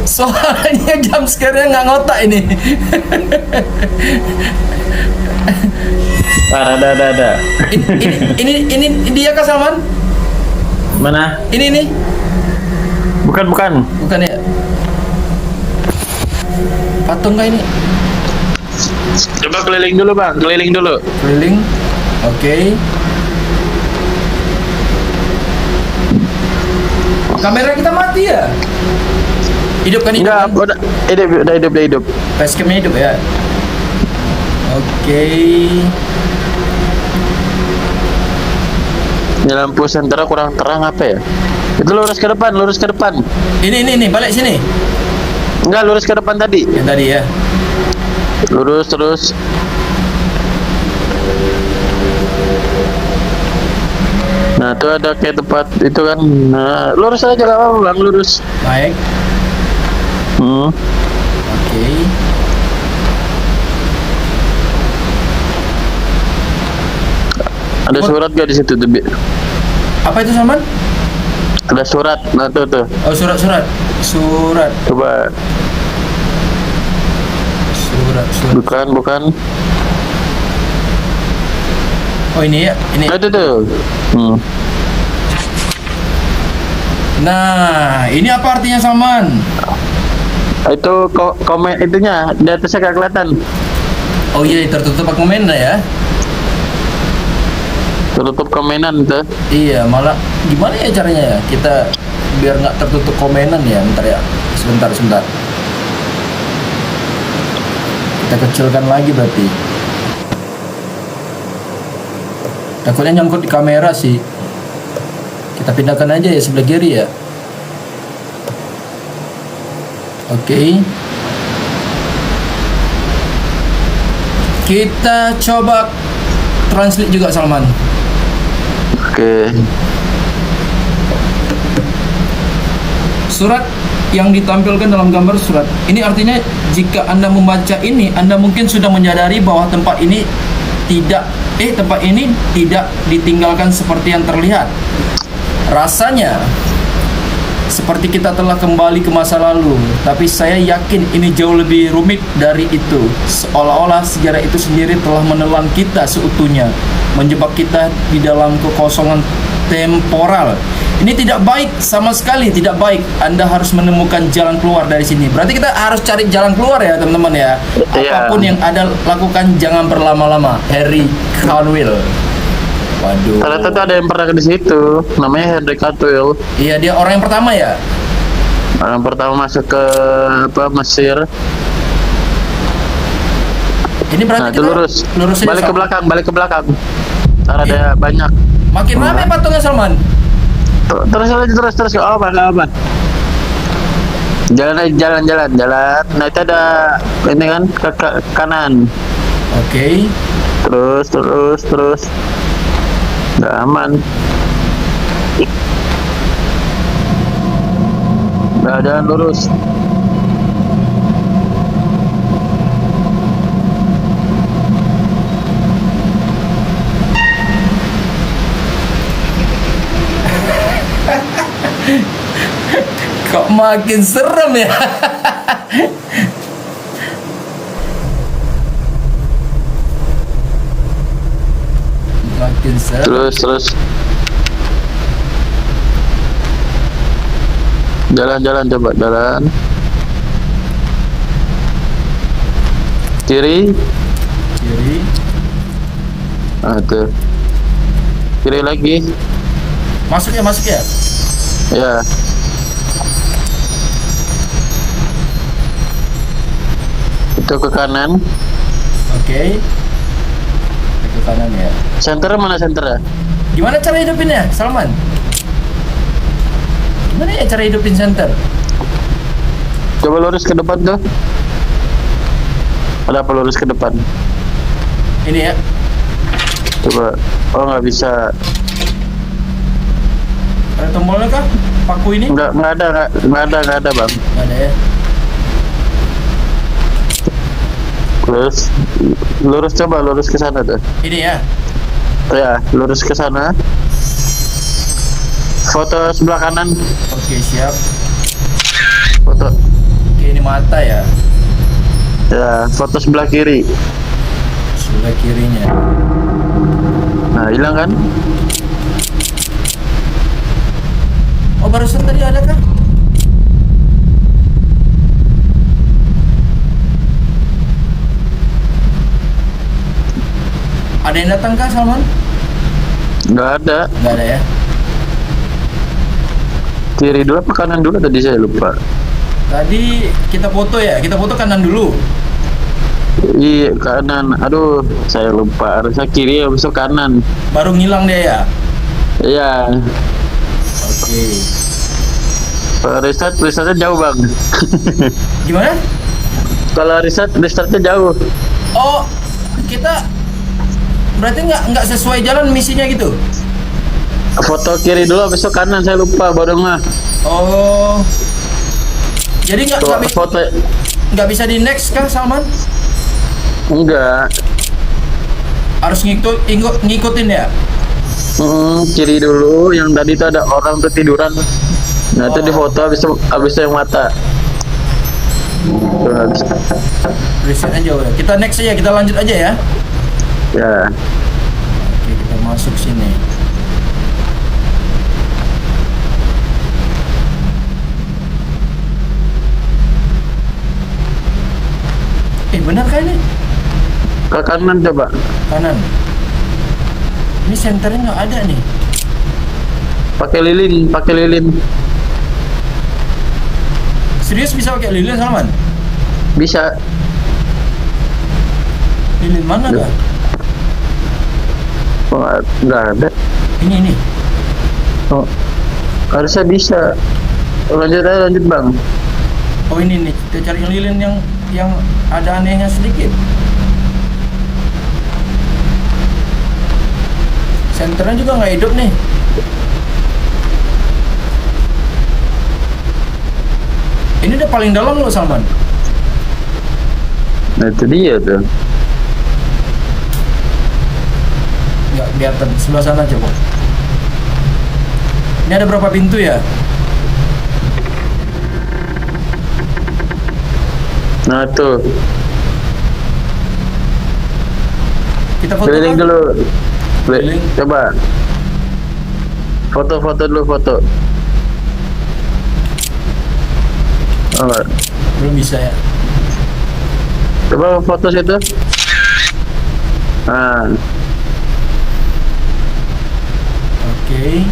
Soalnya jump scare-nya nggak ngotak ini. Ada. Ini dia kah, Salman? Mana? Ini. Bukan. Bukan ya? Patung kah ini? Coba keliling dulu bang, Keliling. Oke. Kamera kita mati ya? Hidup kan? Enggak, udah hidup. Facecamnya hidup ya? Oke. Ini lampu sentera kurang terang apa ya? Itu lurus ke depan. Ini, balik sini. Enggak, lurus ke depan tadi. Yang tadi ya? Lurus terus. Nah, itu ada kayak tempat itu kan. Nah, lurus aja gak apa-apa bang, lurus. Baik. Oke. Ada surat gak di situ tuh? Apa itu, Salman? Ada surat. Nah tuh. Oh, surat. Coba. Surat. Bukan. Oh, ini ya? Ini. Nah, itu tuh. Nah, ini apa artinya, Salman? Itu komen itunya di atasnya gak kelihatan. Oh iya, tertutup komen ya? Tertutup komenan tuh. Iya, malah gimana ya caranya ya? Kita biar nggak tertutup komenan ya. Bentar ya. Sebentar. Kita kecilkan lagi berarti. Takutnya nyangkut di kamera sih. Kita pindahkan aja ya sebelah kiri ya. Oke. Kita coba translate juga, Salman. Oke. Surat yang ditampilkan dalam gambar surat ini artinya jika Anda membaca ini, Anda mungkin sudah menyadari bahwa tempat ini tidak ditinggalkan seperti yang terlihat. Rasanya seperti kita telah kembali ke masa lalu, tapi saya yakin ini jauh lebih rumit dari itu. Seolah-olah sejarah itu sendiri telah menelan kita seutuhnya, menjebak kita di dalam kekosongan temporal. Ini tidak baik, sama sekali tidak baik. Anda harus menemukan jalan keluar dari sini. Berarti kita harus cari jalan keluar ya, teman-teman ya. Iya. Apapun yang Anda lakukan, jangan berlama-lama. Harry Conwell. Waduh. Ternyata tuh ada yang pernah di situ, namanya Henry Cavill. Iya, dia orang yang pertama ya. Orang pertama masuk ke Mesir. Ini berarti Nah, itu kita lurus. aja, Balik ke Salman. belakang, balik ke belakang. Ntar ada banyak. Makin ramai patungnya, Salman. Terus aja, terus. Oh, apa? Jalan aja, jalan. Nah, itu ada ini kan ke kanan. Oke. Terus. Nggak aman. Nah, jalan lurus. Kok makin serem ya? Makin serem. Terus. Jalan, coba jalan. Kiri. Kiri. Nah, tuh. Kiri lagi. Masuk ya. Ya. Itu ke kanan. Oke. Ke kanan ya. Center mana center? Gimana cara hidupinnya, Salman? Gimana ya cara hidupin center? Coba lurus ke depan tuh. Ada apa lurus ke depan? Ini ya. Coba. Oh, nggak bisa. Ada tombolnya kah? Paku ini? Nggak ada bang. Nggak ada ya. Terus lurus ke sana tuh. Ini ya. Ya, lurus ke sana. Foto sebelah kanan. Oke, siap. Foto. Oke, ini mata ya. Ya, foto sebelah kiri. Sebelah kirinya. Nah, hilang kan? Oh, barusan tadi ada kah? Ada yang datang kah, Salman? Nggak ada. Nggak ada ya. Kiri dulu apa kanan dulu tadi saya lupa. Tadi kita foto ya. Kita foto kanan dulu. Iya, kanan. Aduh, saya lupa. Harusnya kiri habis itu kanan. Baru ngilang dia ya. Iya. Oke. Risetnya jauh bang. Gimana? Kalau risetnya jauh. Oh, kita berarti nggak sesuai jalan misinya gitu. Foto kiri dulu habis itu kanan, saya lupa baru mah. Oh. Jadi Foto nggak bisa di next kah, Salman? enggak. Harus ngikutin ya. Kiri dulu, yang tadi itu ada orang tuh tiduran. Nah, itu di foto habis itu yang mata. Tuh, habis. Reset aja udah. Kita next aja, kita lanjut aja ya. Ya. Oke, kita masuk sini. Benar kah ini? Ke kanan coba. Kanan. Ini senternya nggak ada nih. Pakai lilin. Serius bisa pakai lilin, Salman? Bisa. Lilin mana Ya. kah? Oh, nggak ada. Ini. Oh, harusnya bisa. Lanjut bang. Oh, ini nih. Kita cari lilin yang ada anehnya sedikit. Senternya juga nggak hidup nih. Ini udah paling dalam loh, Salman. Nah, itu dia tuh. Nggak kelihatan. Sebelah sana coba. Ini ada berapa pintu ya? Nah, tuh. Kita foto Keliling kan? dulu. Keliling. Coba. Foto dulu. Oh, enggak. Belum bisa ya. Coba foto situ. Nah, Oke.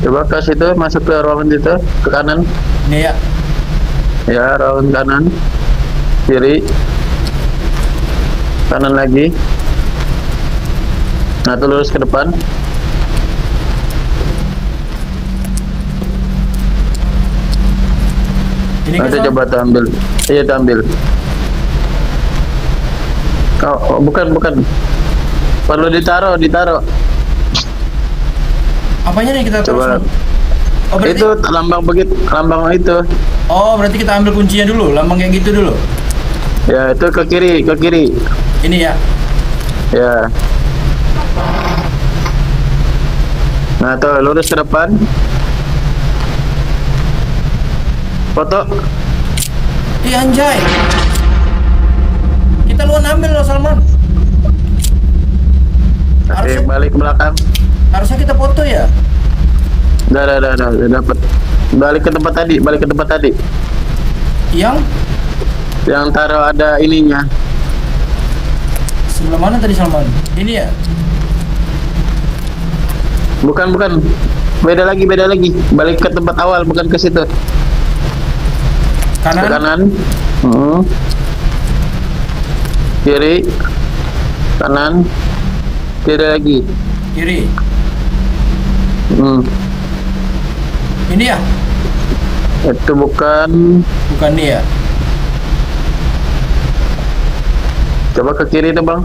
Coba ke situ, masuk ke ruangan itu, ke kanan. Ini ya. Ya, ruangan kanan. Kiri. Kanan lagi. Nah, itu lurus ke depan. Ini Nanti kan coba tuh ambil. Iya, tuh ambil. Oh, bukan. Perlu ditaruh. apanya nih kita Coba. terus? Oh berarti, Itu lambang begitu, lambang itu. oh berarti kita ambil kuncinya dulu, lambang kayak gitu dulu. Ya, itu ke kiri. Ini ya. Ya. Nah, tuh lurus ke depan. Foto. Ih anjay. Kita luan ambil loh Salman. Oke, Harusnya, balik ke belakang. harusnya kita foto ya. Udah dapat. Balik ke tempat tadi. Yang taruh ada ininya. Sebelah mana tadi Salman? Ini ya. Bukan. Beda lagi. Balik ke tempat awal, bukan ke situ. Ke Kanan. kanan. Kiri. Kanan. Kiri lagi. Kiri. Ini ya. Itu bukan. Bukan nih ya. Coba ke kiri tuh, Bang.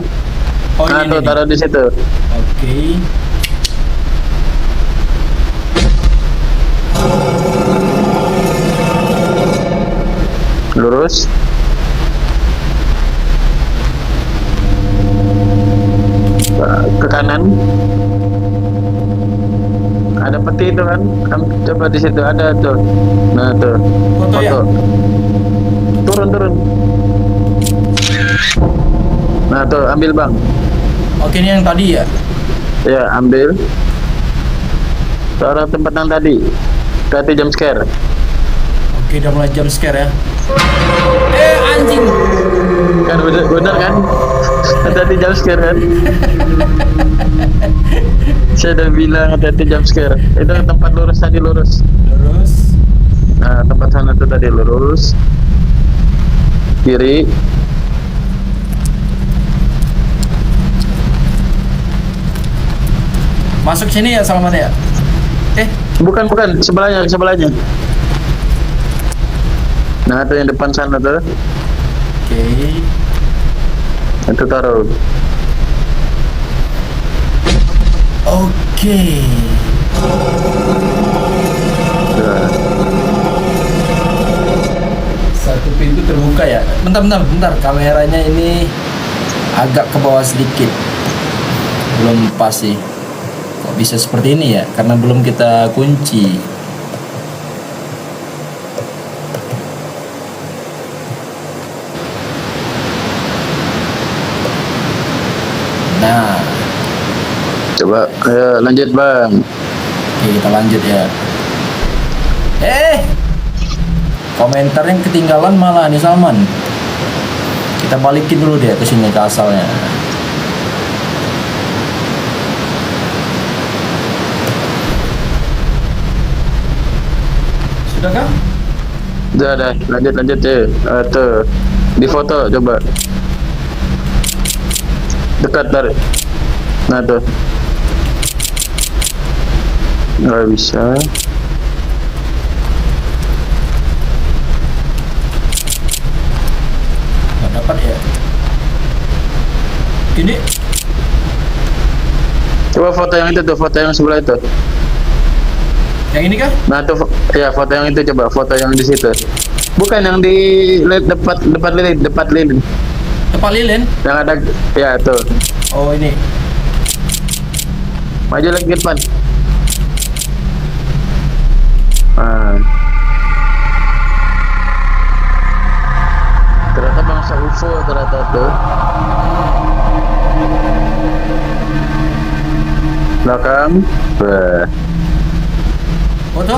Oh Nah, ini tuh nih. taruh di situ. Oke. Lurus. Ke kanan. Ada peti itu kan? Coba di situ ada tuh. Nah, tuh. Foto ya? Turun. Nah, tuh ambil, Bang. Oke ini yang tadi ya. Ya, ambil. Taruh tempat yang tadi. Hati jump scare. Oke udah mulai jump scare ya. Anjing. Kan bener kan? Hati jump scare kan? Saya udah bilang hati jump scare. Itu tempat lurus tadi, lurus. Terus. Nah, tempat sana tuh tadi lurus. Kiri. Masuk sini ya Salman ya. Bukan, sebelahnya. Nah, itu yang depan sana tuh. Oke. Itu taruh. Oke. Nah, Satu pintu terbuka ya. Bentar. Kameranya ini agak ke bawah sedikit. Belum pas sih. Kok bisa seperti ini ya? Karena belum kita kunci. Nah, coba ayo lanjut, Bang. oke kita lanjut ya. Komentar yang ketinggalan malah nih Salman. Kita balikin dulu deh ke sini ke asalnya. Sudah kah? Udah, lanjut ya. Tuh, di foto coba. Dekat tarik. Nah, tuh. Nggak bisa. Nggak dapat ya. Ini Coba foto yang itu tuh, foto yang sebelah itu. yang ini kah? Nah, tuh ya foto yang itu, coba foto yang di situ. Bukan yang di depan lilin. Tempat lilin. Yang ada ya tuh. Oh ini. Maju lagi ke depan. Ah. Ternyata bangsa UFO ternyata tuh. Belakang. Wah. Foto.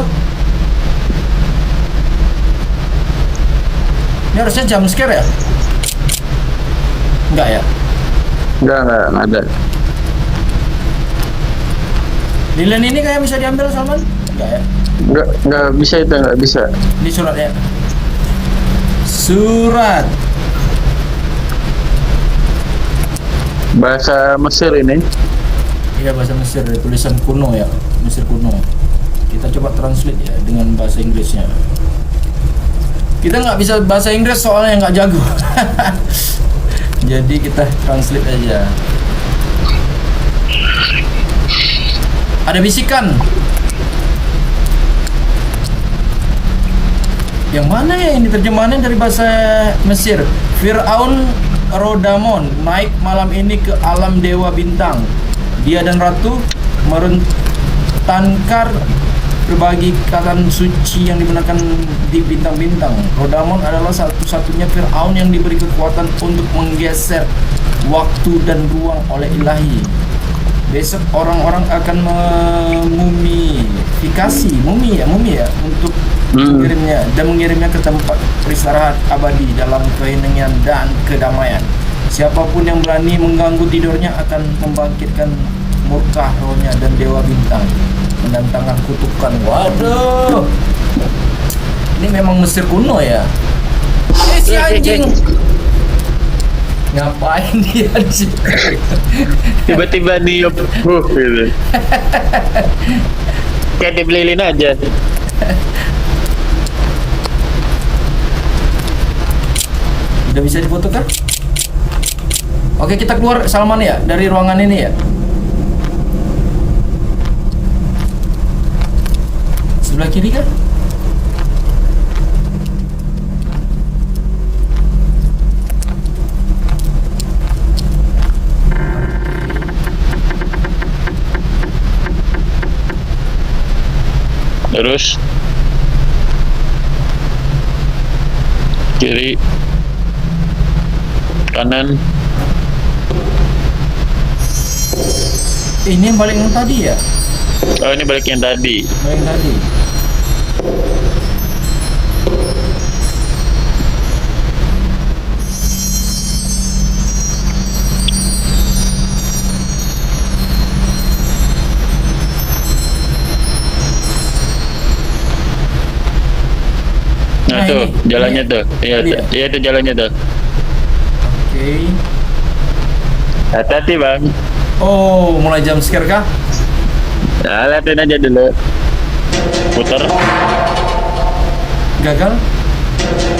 Ini harusnya jump scare ya? Enggak ya? Enggak ada. Di line ini kayak bisa diambil Salman? Enggak ya? Nggak bisa itu, nggak bisa. Ini surat ya. Surat Bahasa Mesir ini. iya bahasa Mesir, tulisan kuno ya, Mesir kuno. Kita coba translate ya dengan bahasa Inggrisnya. Kita nggak bisa bahasa Inggris soalnya nggak jago. Jadi kita translate aja. Ada bisikan. Yang mana ya ini terjemahannya dari bahasa Mesir? Fir'aun Rodamon naik malam ini ke alam dewa bintang. Dia dan ratu merentangkan berbagi ikatan suci yang digunakan di bintang-bintang. Rodamon adalah satu-satunya Fir'aun yang diberi kekuatan untuk menggeser waktu dan ruang oleh ilahi. Besok orang-orang akan memumifikasi mumi ya untuk mengirimnya ke tempat beristirahat abadi dalam keheningan dan kedamaian. Siapapun yang berani mengganggu tidurnya akan membangkitkan murka rohnya dan dewa bintang mendatangkan kutukan. Waduh, ini memang Mesir kuno ya. Si anjing ngapain dia di situ? Tiba-tiba niup, gitu. Kayak dibelilin aja. Udah bisa difoto kan? Oke, kita keluar Salman ya dari ruangan ini ya. Sebelah kiri kan? Terus kiri, kanan. Ini yang balik yang tadi ya? Oh, ini balik yang tadi. Balik yang tadi. Nah, tuh ini, jalannya ini. tuh. Iya, Ini ya? iya tuh jalannya tuh. Oke. Hati-hati, Bang. Oh, mulai jam scare kah? Nah, liatin aja dulu. Putar. Gagal?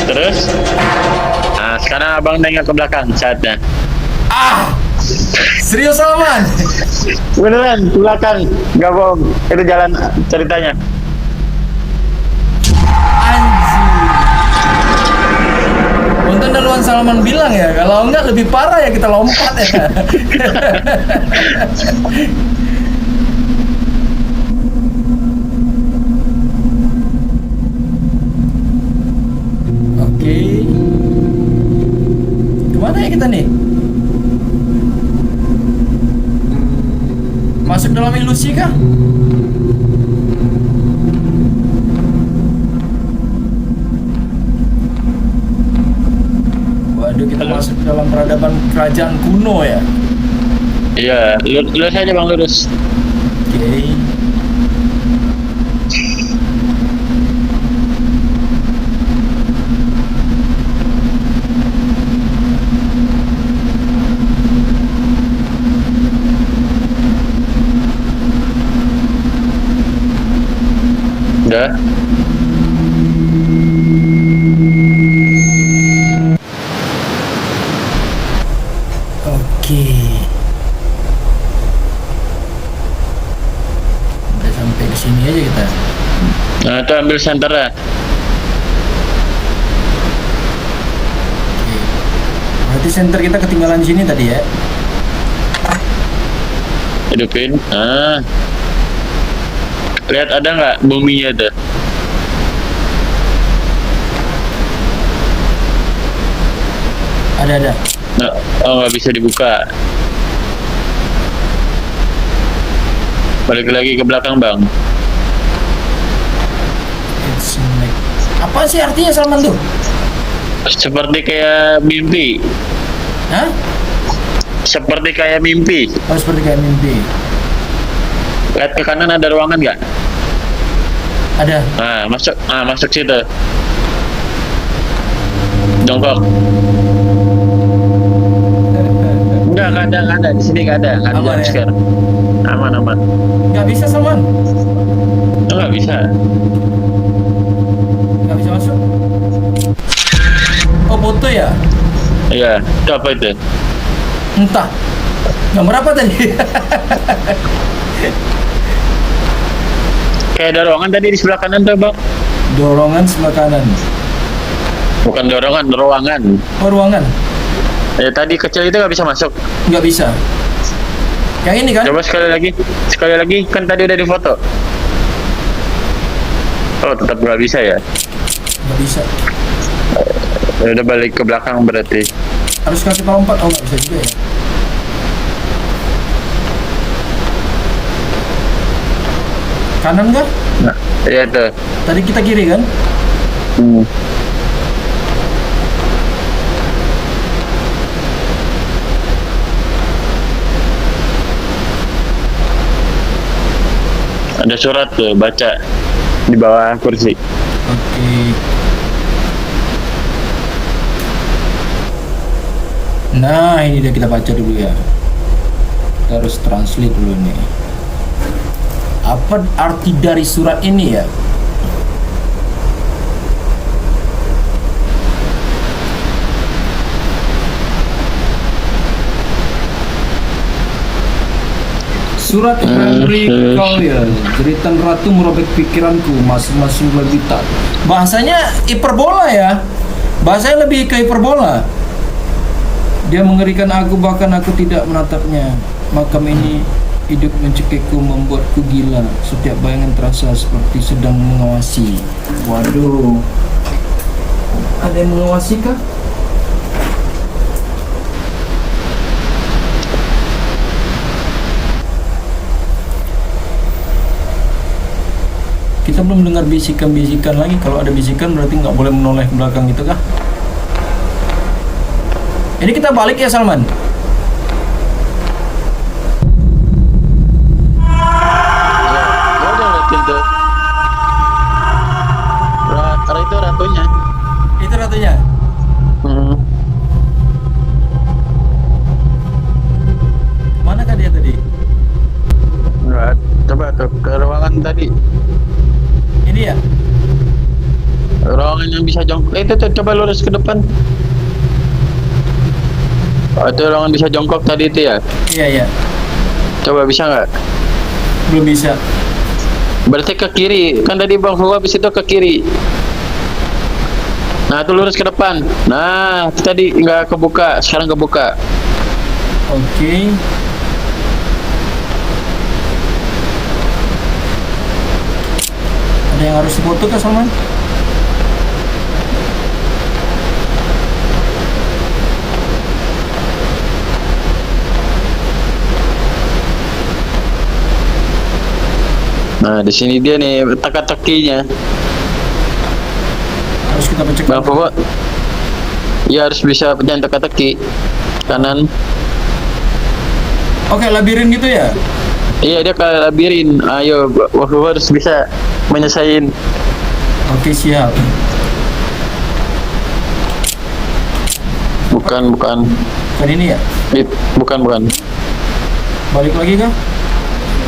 Terus. Nah, sekarang Abang nengok ke belakang saatnya. Ah! Serius Salman? Beneran, ke belakang. Nggak bohong. Itu jalan ceritanya. Anjing. Untung duluan Salman bilang ya, kalau enggak lebih parah ya kita lompat ya. Oke. Kemana ya kita nih? Masuk dalam ilusi kah? Waduh, kita masuk dalam peradaban kerajaan kuno ya. Iya, lurus aja Bang, lurus. Oke. Udah. Oke. Udah sampai ke sini aja kita. Nah, itu ambil senternya. Oke. Berarti center kita ketinggalan di sini tadi ya. Hidupin. Nah. Lihat ada nggak buminya tuh? Ada. Nah, oh nggak bisa dibuka. Balik lagi ke belakang Bang. It's like... Apa sih artinya Salman tuh? Seperti kayak mimpi. Hah? Seperti kayak mimpi. Oh, seperti kayak mimpi. Lihat ke kanan ada ruangan nggak? Ada. Masuk situ. Jongkok. Enggak ada. Di sini nggak ada Aman ya? jumpscare. Aman. Nggak bisa Salman. Nggak bisa. Nggak bisa masuk. Oh foto ya? Iya, itu apa itu? Entah. Nomor apa tadi? Kayak ada ruangan tadi di sebelah kanan tuh, Bang. Dorongan sebelah kanan. Bukan dorongan, ruangan. Oh ruangan. Tadi kecil itu nggak bisa masuk. Nggak bisa. Yang ini kan? Coba sekali lagi, kan tadi udah difoto. Oh, tetap nggak bisa ya? Nggak bisa. Udah balik ke belakang berarti. Harus kasih lompat. Oh nggak bisa juga ya. Kanan kah? Nah, iya tuh. Tadi kita kiri kan? Ada surat tuh, baca di bawah kursi. Oke. Nah ini dia, kita baca dulu ya. Kita harus translate dulu nih. Apa arti dari surat ini ya? Surat Henry Cavill, jeritan ratu merobek pikiranku, masing-masing berbitar. Bahasanya hiperbola ya. Bahasanya lebih ke hiperbola. Dia mengerikan aku, bahkan aku tidak menatapnya. Makam ini hidup mencekikku, membuatku gila. Setiap bayangan terasa seperti sedang mengawasi. Waduh. Ada yang mengawasi kah? Kita belum dengar bisikan-bisikan lagi. Kalau ada bisikan berarti nggak boleh menoleh ke belakang gitu kah? Ini kita balik ya Salman? Ya udah liatin tuh. Itu ratunya. Itu ratunya? Mana kah dia tadi? Enggak, coba tuh ke ruangan tadi. Ini ya? Ruangan yang bisa jongkok. Itu tuh, coba lurus ke depan. Oh, itu ruangan bisa jongkok tadi itu ya? Iya, iya. Coba bisa nggak? Belum bisa. Berarti ke kiri. Kan tadi Bang Fuwa habis itu ke kiri. Nah, itu lurus ke depan. Nah, itu tadi nggak kebuka. Sekarang kebuka. Oke. Ada yang harus difoto kah Salman? Nah, di sini dia nih teka-tekinya. Harus kita baca. Bang Fuwa. Ya harus bisa pecahin teka-teki. Kanan. Oke, labirin gitu ya? Iya, dia kayak labirin. Ayo, Bang Fuwa harus bisa menyelesaikan. Oke, siap. Bukan. Bukan ini ya? Bukan. Balik lagi kah?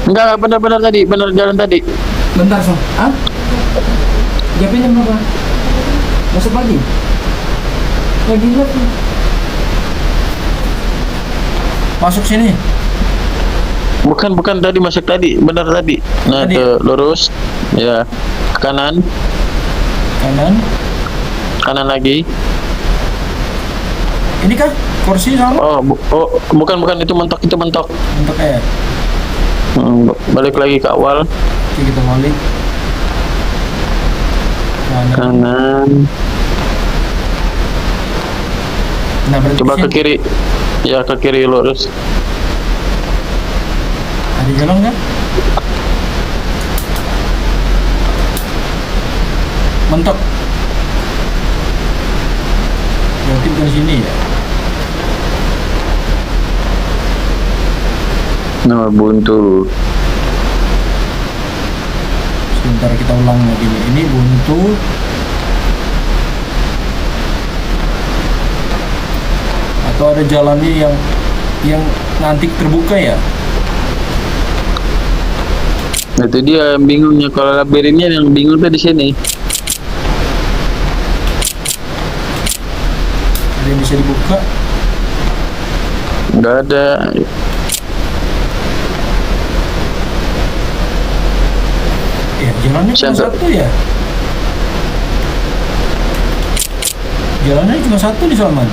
Enggak, benar tadi, benar jalan tadi. Bentar, Sam. Hah? Jamnya berapa? Masuk lagi? Lagi lagi. Masuk sini. Bukan tadi masuk tadi, benar tadi. Nah, Tadi. tuh lurus. Ya, ke kanan, kanan lagi. Ini kah? Kursi sama? Bukan itu mentok. Untuk ya. Balik lagi ke awal. Oke, kita balik. Kanan. Nah, berarti Coba ke sini. kiri. Ya, ke kiri lurus. Ada jalan nggak? Mentok. Berarti bukan sini ya? Nah, buntu. Sebentar kita ulang lagi nih. Ini buntu. Atau ada jalannya yang nanti terbuka ya? Nah, itu dia yang bingungnya. Kalau labirinnya yang bingung tuh di sini. Ada yang bisa dibuka? Nggak ada. Ya, jalannya cuma Siapa? satu ya? Jalannya cuma satu di Salman.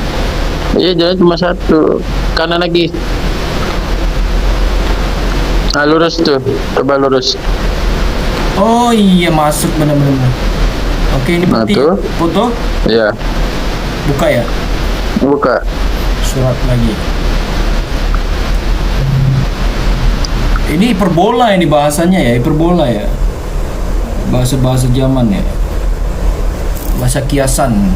Iya, jalan cuma satu. Kanan lagi. Nah, lurus tuh. Coba lurus. Oh iya, masuk benar-benar. Oke, ini Nah, peti. tuh. Foto, Iya. buka ya. Buka. Surat lagi. Ini hiperbola ini bahasanya ya, hiperbola ya. Bahasa-bahasa zaman ya. Bahasa kiasan.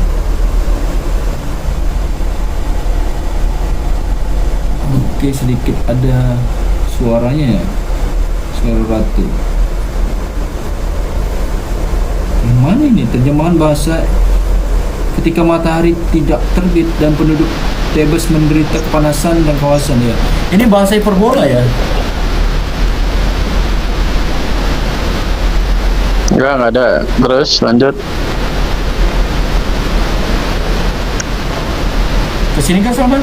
Oke, sedikit ada suaranya ya. Suara ratu. Yang mana ini? Terjemahan bahasa ketika matahari tidak terbit dan penduduk Tebes menderita kepanasan dan kawasan ya. Ini bahasa hiperbola ya. Nggak ada. Terus lanjut. Kesini kan Salman?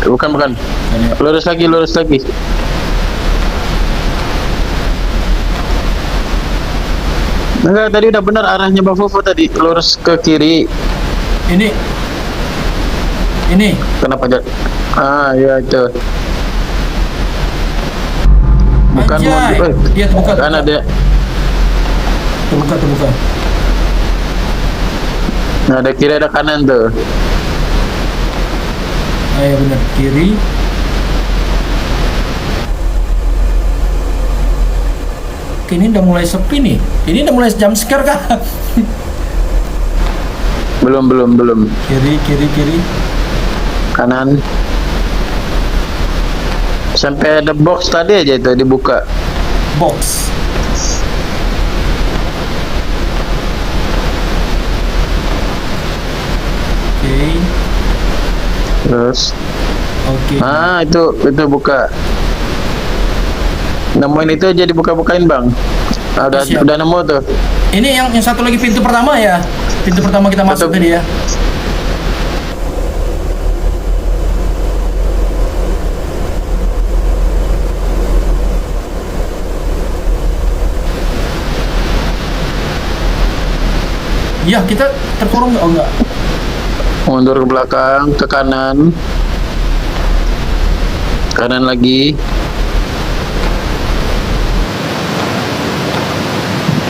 Bukan. Kan ya. Lurus lagi. Enggak, tadi udah benar arahnya Bang Fofo tadi. Lurus ke kiri. Ini Kenapa jadi? Ya itu. Bukan Anjay. mau Iya, terbuka, kan terbuka. ada. terbuka. Nah, ada kiri ada kanan tuh. Iya benar, kiri. Oke, ini udah mulai sepi nih. Ini udah mulai jam scare kah? Belum. Kiri. Kanan. Sampai ada box tadi aja itu dibuka. Box. Oke. Terus. Oke. Itu buka. Nemuin itu aja dibuka-bukain, Bang. Siap. Udah nemu tuh. Ini yang satu lagi pintu pertama ya. Pintu pertama kita masuk Betul. tadi ya. Iya, kita terkurung nggak? Oh enggak. Mundur ke belakang, ke kanan. Kanan lagi.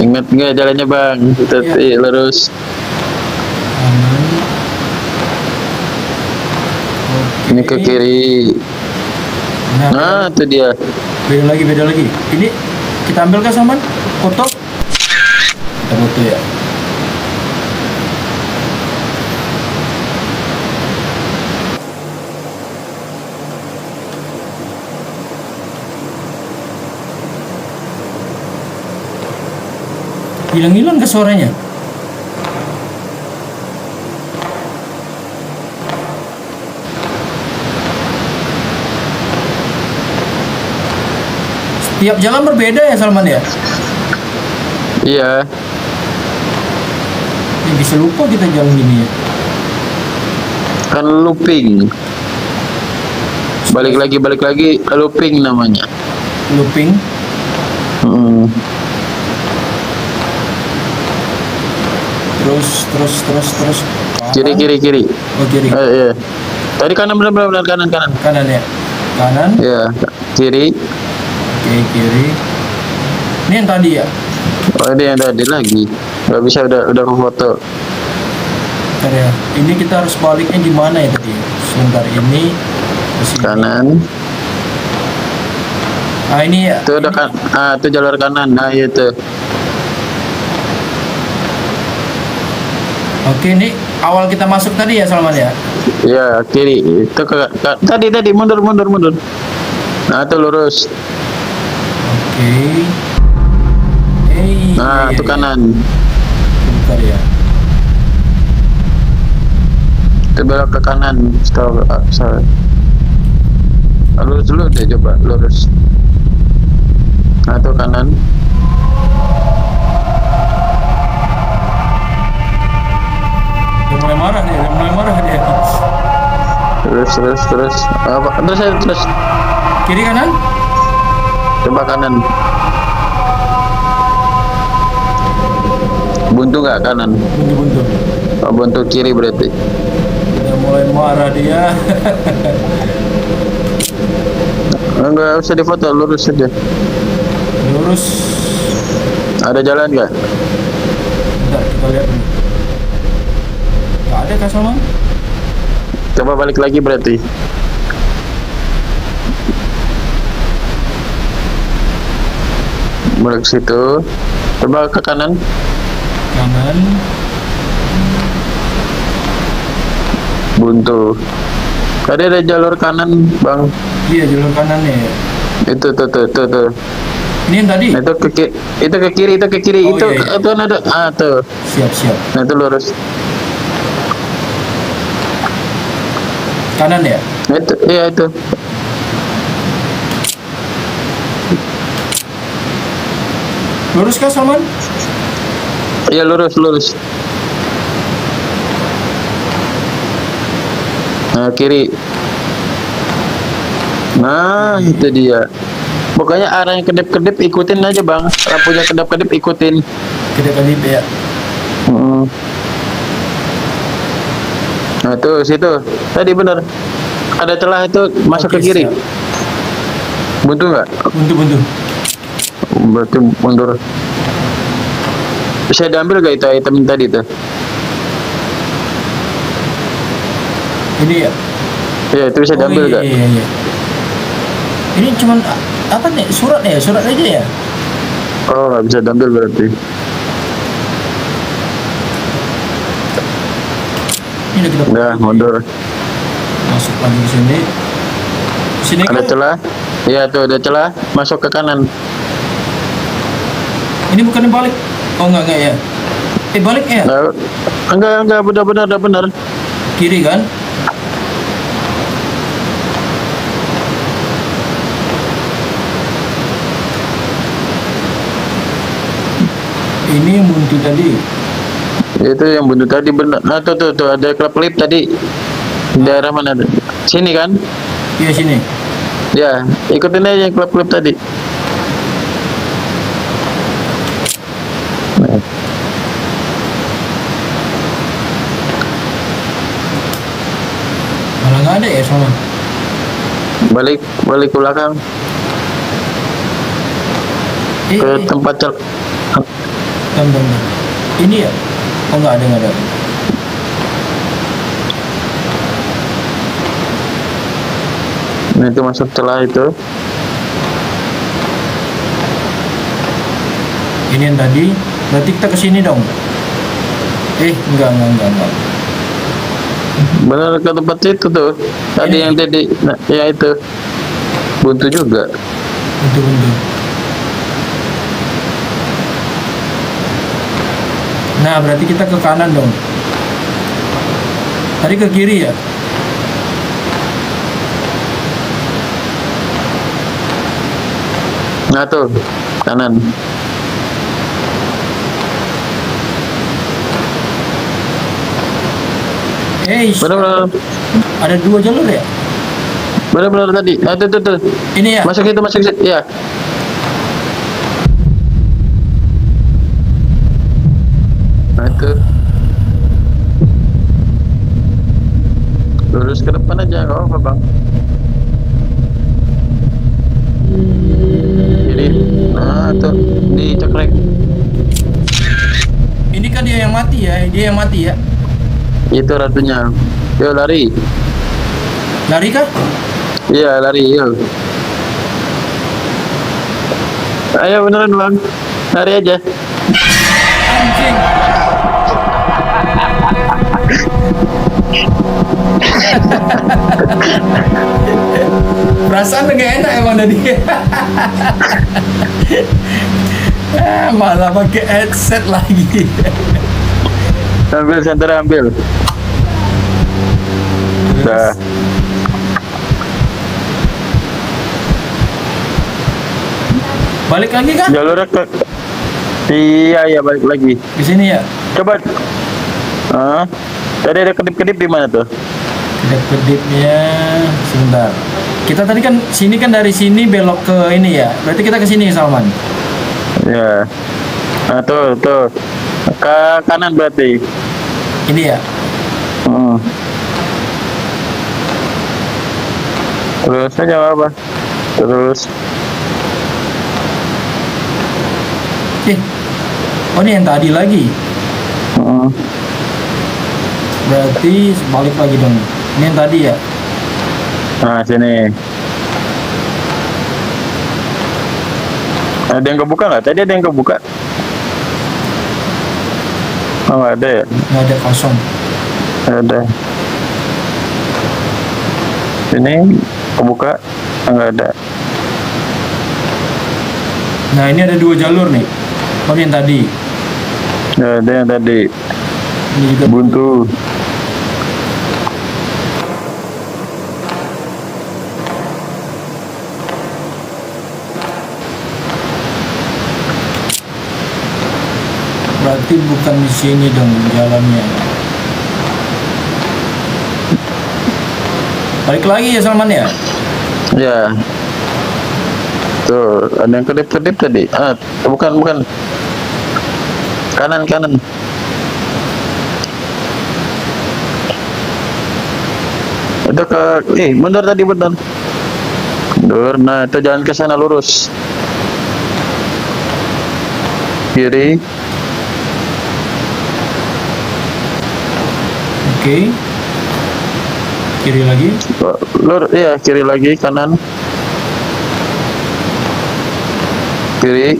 Ingat nggak jalannya, Bang? Iya. Lurus. Kanan. Oke. Ini ke kiri. Nah, Itu dia. beda lagi. Ini kita ambil kah Salman? Foto? Kita foto ya. Hilang ke suaranya? Setiap jalan berbeda ya Salman ya? Iya. Ya, bisa lupa kita jalan gini ya. Kan looping. Balik lagi looping namanya. Looping. Terus. Kiri. Oh kiri. Iya. Tadi kanan benar kanan. Kanan ya. Kanan. Iya, kiri. Oke, kiri. Ini yang tadi ya. Oh, ini yang tadi lagi. Gak bisa udah foto. Bentar ya. Ini kita harus baliknya gimana ya tadi? Sebentar, ini ke sini. Kanan. Ini ya. Itu ada kan. Itu jalur kanan. Nah, itu. Oke, ini awal kita masuk tadi ya Salman ya. Iya, kiri. Itu tadi mundur. Nah, itu lurus. Nah, iya, itu iya. kanan. Bentar ya. Itu belok ke kanan. Setahu saya. Lurus dulu deh, coba lurus. Nah, itu kanan. Udah mulai marah dia, udah mulai marah dia. Terus. Apa? Terus. Kiri kanan? Coba kanan. Buntu nggak kanan? Buntu-buntu. Oh, buntu kiri berarti. Udah mulai marah dia. Enggak usah difoto, lurus saja. Lurus. Ada jalan nggak? Bentar, kita lihat dulu. Gak ada Kak Salman? Coba balik lagi berarti. Balik situ. Coba ke kanan. Kanan. Buntu. Tadi ada jalur kanan, Bang. Iya, jalur kanan nih. Itu tuh. Ini yang tadi? Nah, itu ke kiri. Oh, Itu iya. itu kan ada. Ah, tuh. Siap. Nah, itu lurus. Kanan ya? Nah, itu, iya itu. Lurus Kak Salman? Iya lurus. Nah, kiri. Nah, itu dia. Pokoknya arah yang kedip-kedip ikutin aja, Bang. Lampunya kedip-kedip ikutin. Kedip-kedip ya. Hmm. Nah, tuh situ. Tadi benar. Ada celah itu masuk Oke, ke kiri. siap. Buntu nggak? Buntu. Berarti mundur. Bisa diambil gak itu item tadi tuh? Ini ya? Iya, itu bisa diambil gak? Iya. Ini cuman apa nih? Surat ya? Surat aja ya? Oh, nggak bisa diambil berarti. Ini kita Udah, mundur. masuk lagi ke sini. Sini Ada kan? celah? Iya tuh, ada celah. Masuk ke kanan. Ini bukannya balik? Oh enggak ya? Balik ya? Nah, enggak, benar. Kiri kan? Ini yang buntu tadi. Itu yang buntu tadi benar. Nah, tuh ada klip tadi. Daerah mana? Sini kan? Iya sini. Ya, ikutin aja yang klip tadi. Nah, Malah nggak ada ya Salman? balik ke belakang ke tempat cel. Bentar. Ini ya? Oh nggak ada. Nah, itu masuk celah itu. Ini yang tadi. Berarti kita ke sini dong. Enggak. Benar ke tempat itu tuh. Tadi Ini. yang tadi. Nah, ya itu. Buntu juga. Buntu. Nah, berarti kita ke kanan dong. Tadi ke kiri ya? Nah, tuh. Kanan. Benar. Ada 2 jalur ya? Benar tadi. Nah, tuh. Ini ya? Masuk situ. Ya. Nah, itu. Lurus ke depan aja, nggak apa, Bang. Jadi, nah tuh dicekrek. Ini kan dia yang mati ya? Itu ratunya. Yo lari. Lari kah? Iya lari. Yo. Ayo beneran, Bang. Lari aja. Anjing. Perasaan udah gak enak emang tadi. Malah pakai headset lagi. Ambil center, ambil. Dah. Balik lagi kan? Jalurnya ke. Iya, balik lagi. Di sini ya. Coba. Tadi ada kedip-kedip di mana tuh? Kedip-kedipnya sebentar. Kita tadi kan sini kan dari sini belok ke ini ya. Berarti kita ke sini Salman. Ya. Nah, tuh. Ke kanan berarti. Ini ya. Terus aja apa? Terus. Oh ini yang tadi lagi. Berarti balik lagi dong. Ini yang tadi ya. Nah, sini. Ada yang kebuka nggak? Tadi ada yang kebuka. Oh, nggak ada ya? Nggak ada, kosong. Ada. Sini kebuka. Nggak ada. Nah ini ada 2 jalur nih. Oh ini yang tadi. Nggak ada yang tadi. Ini juga Buntu. berarti bukan di sini dong jalannya. Balik lagi ya Salman ya. Ya. Tuh, ada yang kedip-kedip tadi. Bukan. Kanan. Itu ke benar tadi benar. Mundur. Nah, itu jalan ke sana lurus. Kiri. Oke. Kiri lagi. Iya, kiri lagi, kanan. Kiri.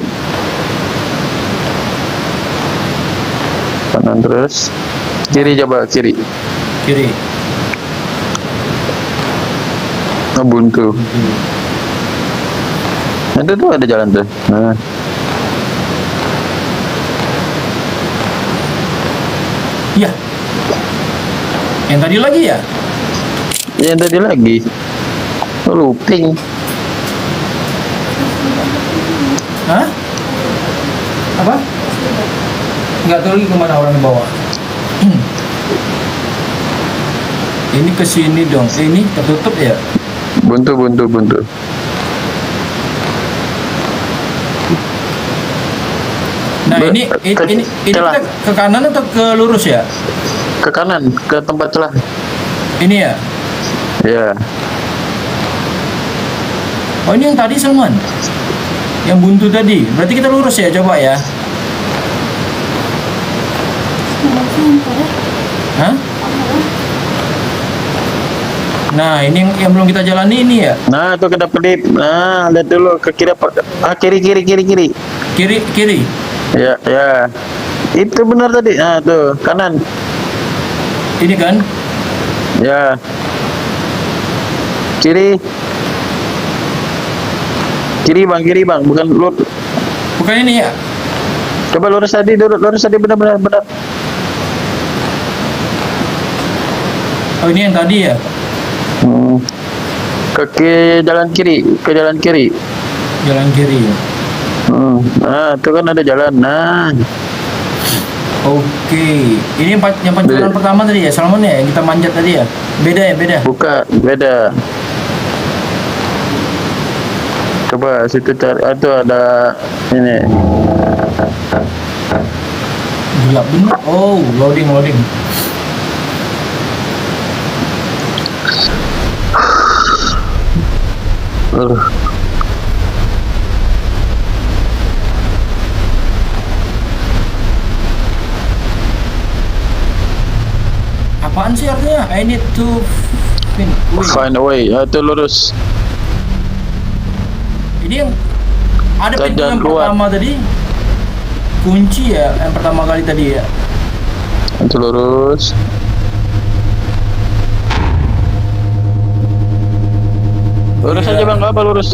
Kanan terus. Kiri, coba kiri. Kiri. Buntu. Itu tuh ada jalan tuh. Nah. Iya. Yang tadi lagi ya? Yang tadi lagi. Looping. Hah? Apa? Nggak tahu lagi kemana orang bawa. Ini ke sini dong. Ini tertutup ya? Buntu. Nah ini kita ke kanan atau ke lurus ya? Ke kanan, ke tempat celah. Ini ya? Ya. Oh ini yang tadi Salman? Yang buntu tadi? Berarti kita lurus ya, coba ya? Hah? Nah ini yang belum kita jalani ini ya? Nah, itu kedap-kedip. Nah, lihat dulu ke kiri apa? Kiri. Kiri. Ya. Itu benar tadi. Nah, tuh, kanan. Ini kan? Ya. Kiri, bang, bukan lurus. Bukan ini ya? Coba lurus tadi benar. Oh ini yang tadi ya? Jalan kiri. Jalan kiri. Nah, itu kan ada jalan. Nah. Oke. Ini yang pancuran pertama tadi ya, Salmon ya, yang kita manjat tadi ya? Beda ya, beda? Buka, beda. Coba situ cari. Itu ada ini. Gelap bener. Oh, loading. Apaan sih artinya? I need to Find a way. Itu lurus. Ini yang ada pintu Jalan yang keluar. pertama tadi. Kunci ya, yang pertama kali tadi ya. Itu lurus. Lurus Iya. aja bang, nggak apa lurus.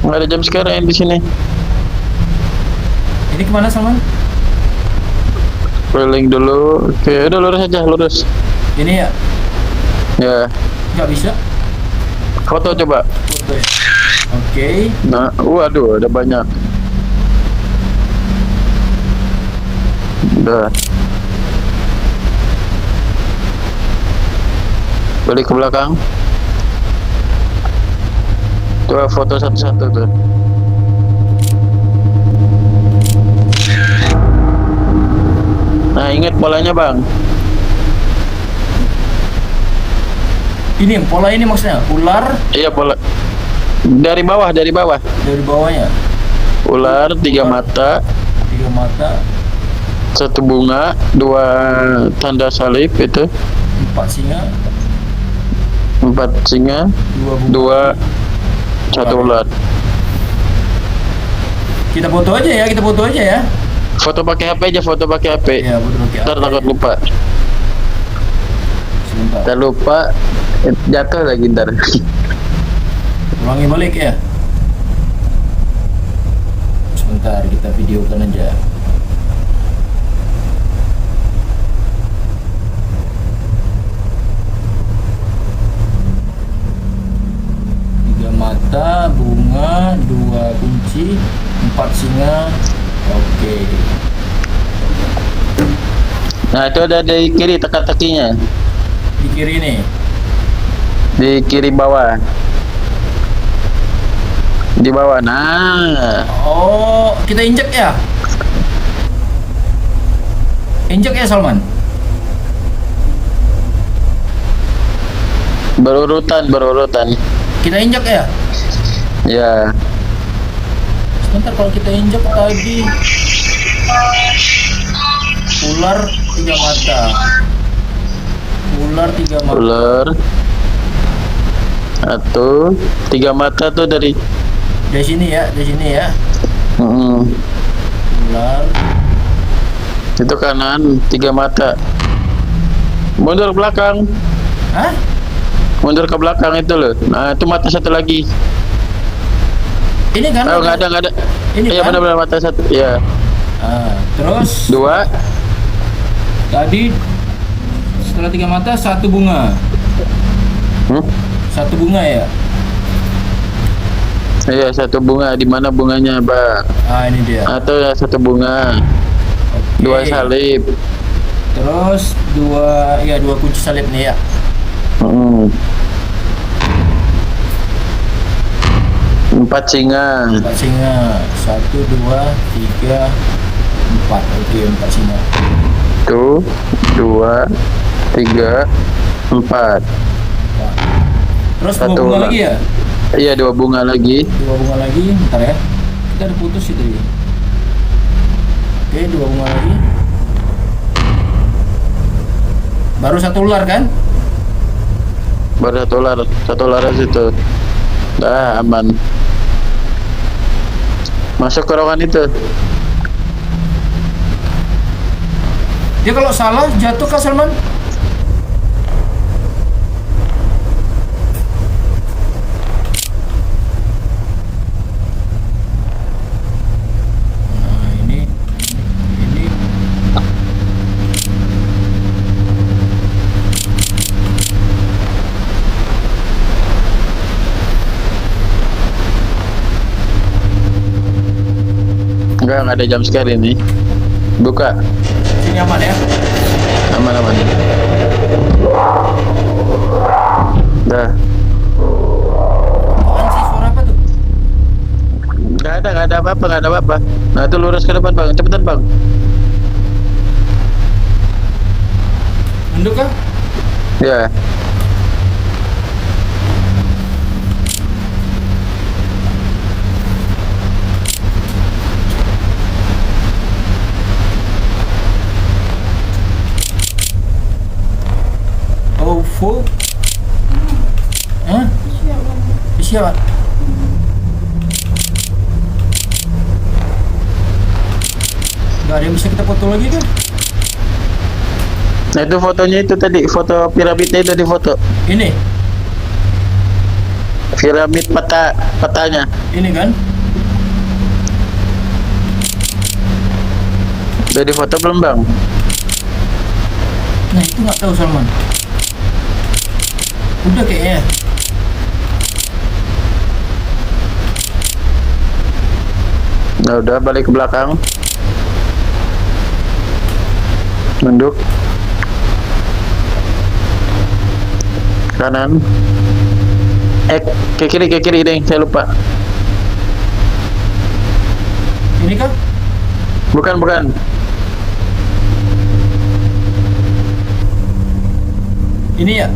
Nggak ada jam sekarang di sini. Ini kemana Salman? Keliling dulu. Oke, udah lurus aja, lurus. Ini ya? Ya, Nggak bisa? foto coba. Foto ya? Oke. Nah, waduh, ada banyak. Udah. Balik ke belakang. Coba foto satu-satu tuh. Nah, ingat polanya bang. Ini pola ini maksudnya ular Iya pola. Dari bawah, dari bawah. dari bawahnya. Ular, tiga mata, 3 mata, satu bunga, dua tanda salib itu, 4 singa, empat singa, 2 bunga. dua, satu ular. Kita foto aja ya, kita foto aja ya. Foto pakai HP aja, foto pakai HP. Ya, foto pakai Ntar apa takut ya? lupa. Sebentar. Ntar lupa, jatuh lagi ntar. Ulangi balik ya. Sebentar, kita videokan aja. Tiga mata, bunga, 2 kunci, 4 singa. Oke. Nah itu ada di kiri teka-tekinya, Di kiri nih. di kiri bawah, di bawah. Nah, Oh, kita injek ya? Injek ya Salman? berurutan, berurutan. Kita injek ya? Ya, Sebentar, kalau kita injek tadi ular 3 mata. Ular 3 mata. ular. Satu, tiga mata tuh dari. Dari sini ya, dari sini ya. Mm, Ular. itu kanan, tiga mata. Mundur ke belakang, Hah? mundur ke belakang itu loh. Nah itu mata satu lagi. Ini kan? Oh nggak ada, nggak ada. Ini Iya kan? benar-benar mata satu. Iya. Ah, terus Dua. tadi setelah 3 mata 1 bunga. Hmm? 1 bunga ya. Iya satu bunga. Di mana bunganya, Bang? Ah, ini dia. Atau ya satu bunga. Oke. Dua salib. Terus 2 kunci salib nih ya. Hmm. Empat singa. 4 singa. 1 2 3 4. Oke, 4 singa. Tuh, dua, tiga, empat. Terus 2 Satu bunga ular. lagi ya? Iya dua bunga lagi. 2 bunga lagi, bentar ya. Kita udah putus itu ya. Oke, 2 bunga lagi. Baru 1 ular kan? Baru satu ular situ. Dah aman. Masuk ke ruangan itu. Dia kalau salah jatuh Kak Salman? Nah, ini Enggak ada jam scare ini. Buka. sini aman ya. Aman aman. Dah. Apaan sih, suara apa tuh? Nggak ada apa-apa, nggak ada apa-apa. Nah itu lurus ke depan bang, cepetan bang. Menduk kah? Ya. Oh, full. Hah? Siapa? Gak ada yang bisa kita foto lagi kan? Nah itu fotonya itu tadi, foto piramidnya itu di foto. Ini? piramid petanya. Ini kan? Udah di foto belum bang? Nah itu nggak tahu Salman. Udah kayaknya. Nah udah balik ke belakang. Nunduk. Kanan. Ke kiri deh, saya lupa. Ini kah? Bukan. Ini ya?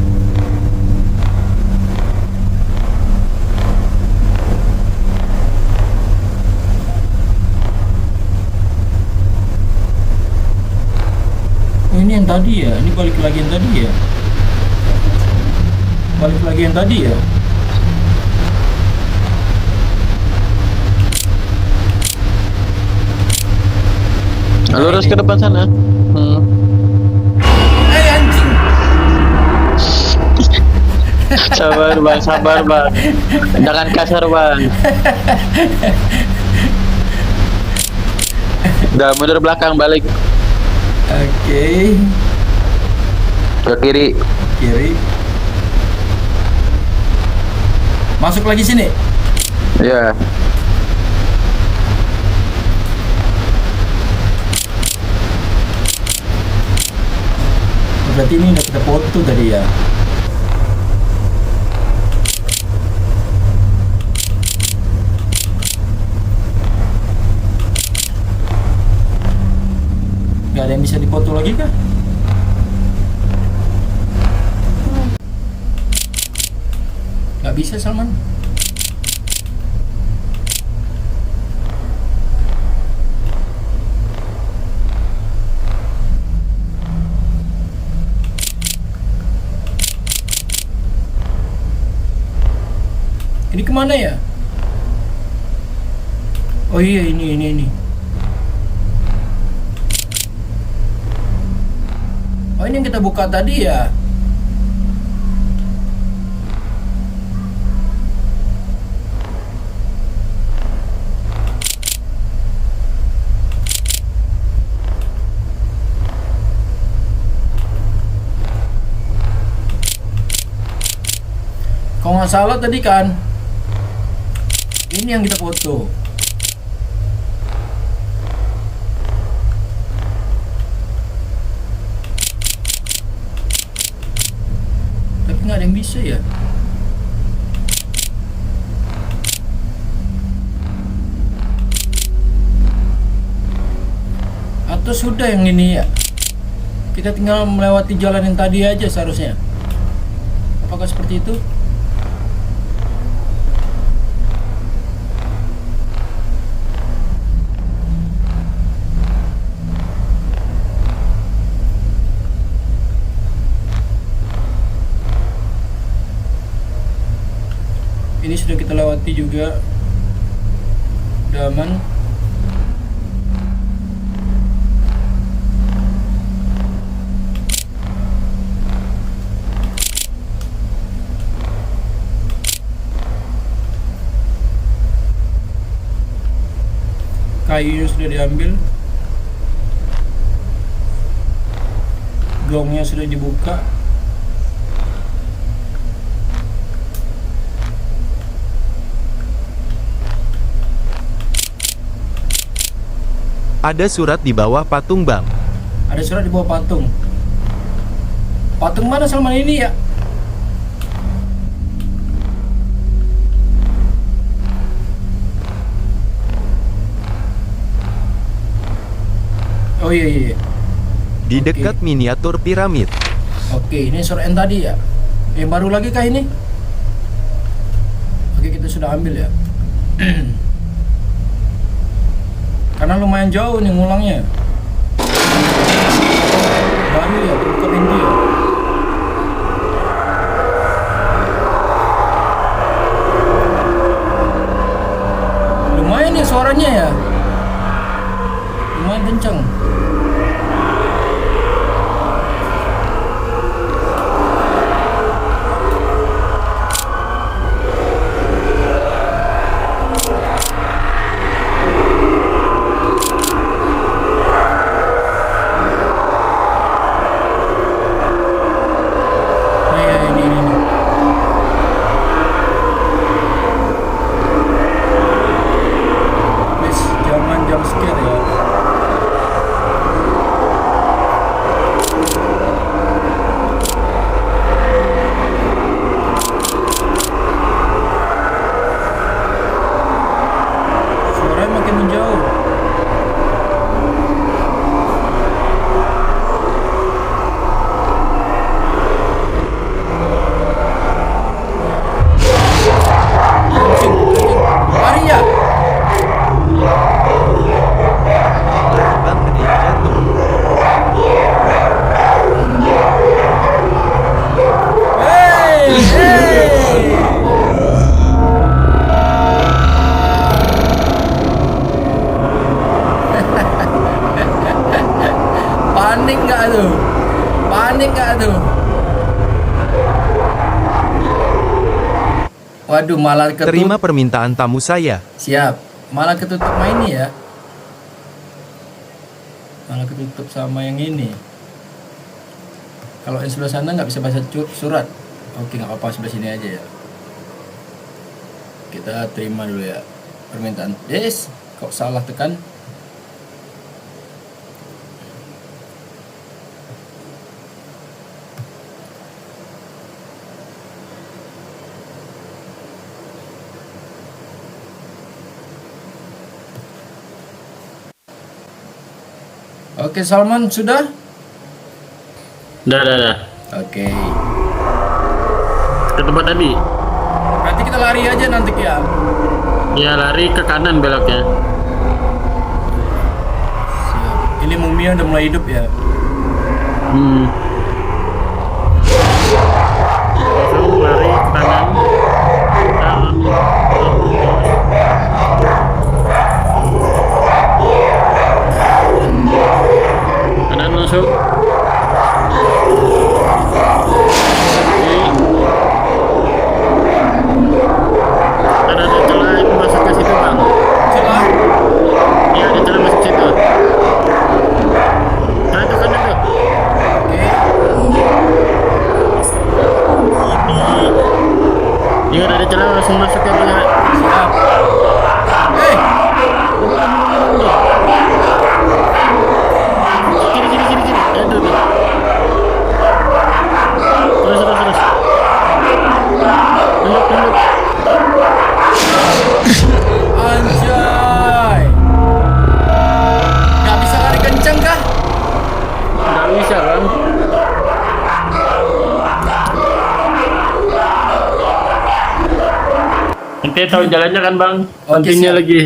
Oh, ini yang tadi ya? Ini balik lagi yang tadi ya? Balik lagi yang tadi ya? Lurus ke depan sana. Anjing! Sabar bang. Jangan kasar bang. Udah mundur belakang, balik Oke. ke kiri. Kiri. Masuk lagi sini. Ya. Berarti ini udah kita foto tadi ya. Gak ada yang bisa dipoto lagi kah? Gak bisa Salman. Ini kemana ya? Oh iya ini. Oh ini yang kita buka tadi ya? Kalau nggak salah tadi kan ini yang kita foto. Tapi nggak ada yang bisa ya. Atau sudah yang ini ya? Kita tinggal melewati jalan yang tadi aja seharusnya. Apakah seperti itu? Ini sudah kita lewati juga. Udah aman. Kayunya sudah diambil. Gongnya sudah dibuka. Ada surat di bawah patung bang. Ada surat di bawah patung. Patung mana Salman ini ya? Oh iya. Di dekat miniatur piramid. Oke, ini surat yang tadi ya? Yang baru lagi kah ini? Oke, kita sudah ambil ya. Karena lumayan jauh nih ngulangnya. Baru ya, buka pintu ya. Lumayan ya suaranya ya. Lumayan kencang. jump scare ya. Suaranya makin menjauh. Anjing, lari ya. Bang ada yang jatuh. Hey, hey. Panik nggak tuh? Panik nggak tuh? Waduh, malah ketutup. Terima permintaan tamu saya. Siap. Malah ketutup sama ini ya. Malah ketutup sama yang ini. Kalau yang sebelah sana nggak bisa baca surat. Oke, nggak apa-apa, sebelah sini aja ya. Kita terima dulu ya permintaan. Yes, kok salah tekan? Oke, Salman sudah? Dah. Oke. Ke tempat tadi. Nanti kita lari aja nanti ya. Ya, lari ke kanan beloknya. Siap. Ini mumia udah mulai hidup ya. Langsung lari ke kanan. Kanan masuk. Ada celah itu masuk ke situ, Bang. Celah. Iya, ada celah masuk situ. Nah, itu kanan tuh. Oke. Ingat ada celah langsung masuk ke bawah. Siap. Hei. Kiri. Aduh, tuh. Terus. Tunduk. Anjay. Gak bisa lari kenceng kah? Nggak bisa, Bang. Nanti tahu jalannya kan, Bang? Oke, Nantinya siap. lagi.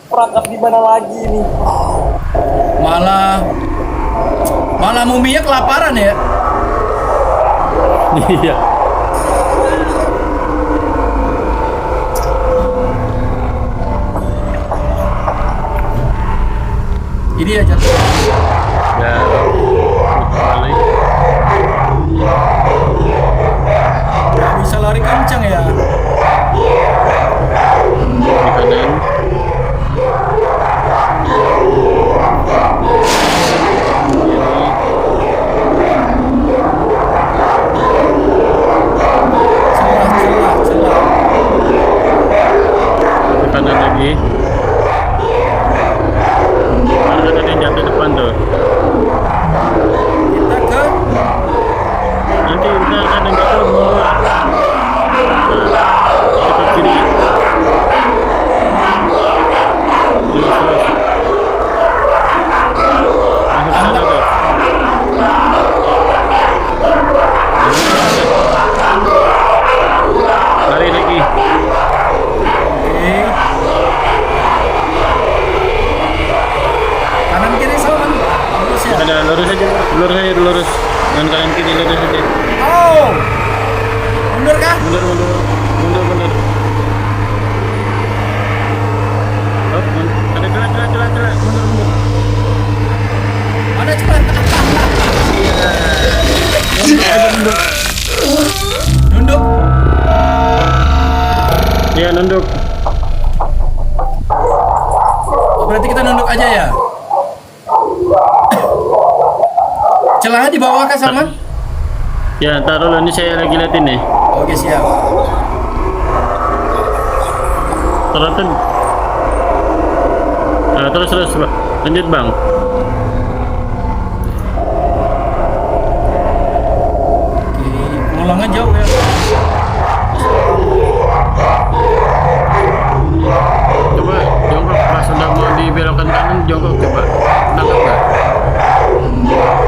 Perangkap di mana lagi nih? Malah mumia kelaparan ya. Iya. Ini ya jatuh. Ya. Balik. Gak bisa lari kenceng ya. Di kanan. Celah. Di kanan lagi. Ada yang jatuh depan tuh. Kita ke Nanti udah ada yang jatuh mundur. Itu ke kiri. Terus. Masuk sana tuh. Lari lagi. Oke. Kanan kiri Salman. Lurus ya. Ada lurus. Dan kanan kiri lurus aja. Oh. Mundur kah? Mundur. Oh, ada celah. Mundur. Ada cepat. Nunduk. Iya, nunduk. Oh, berarti kita nunduk aja ya. Celahnya di bawah kah Salman? Ya, taruh dulu, ini saya lagi liatin nih. Oke, siap. Taruh tuh. Terus lanjut bang. Oke, pengulangnya jauh ya. Coba jongkok pas udah mau dibelokkan kanan, jongkok coba. Nangkap nggak?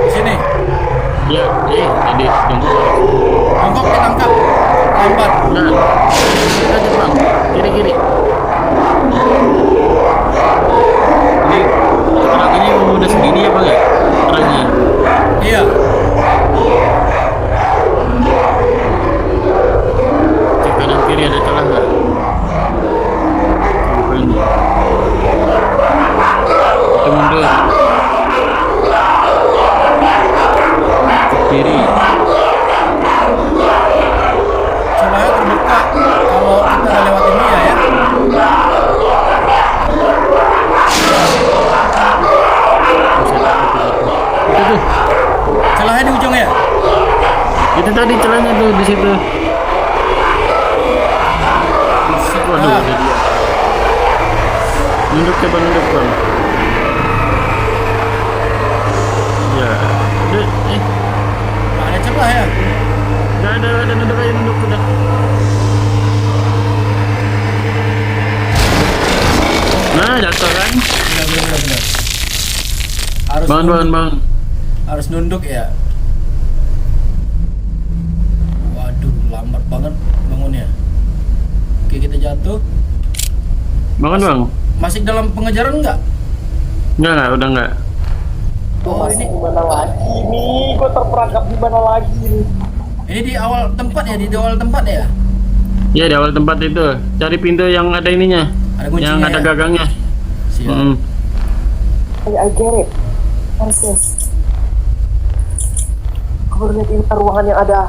Di sini. Ya, tadi jongkok. Bongkok ditangkap. Lambat. Nah, lanjut bang. Kiri. Ini keterangannya udah segini ya bang ya? Keterangannya. Iya. Cek kanan kiri ada celah nggak? Bukan. Kita mundur. Ke kiri. Celahnya terbuka kalau kita udah lewat ini ya. Itu tuh. Celahnya di ujung ya. Itu tadi celahnya tuh di situ. Waduh, Ah. ada dia. Nunduk coba nunduk bang. Ya, udah, Ada celah ya. nggak ada nunduk aja nunduk udah. Nah, jatuh kan? Benar. Harus Bangun, nunduk. bang. Harus nunduk ya. Waduh, lambat banget bangunnya. Oke, kita jatuh. Bangun bang. Masih dalam pengejaran nggak? Nggak, udah nggak. Oh, ini Di mana lagi nih? Gue terperangkap di mana lagi nih? ini di awal tempat ya, di awal tempat ya. Ya, di awal tempat itu. Cari pintu yang ada ininya. Ada kuncinya Yang ada ya? gagangnya. Siap. I get it. Yes. Gue baru lihat ini ruangan yang ada.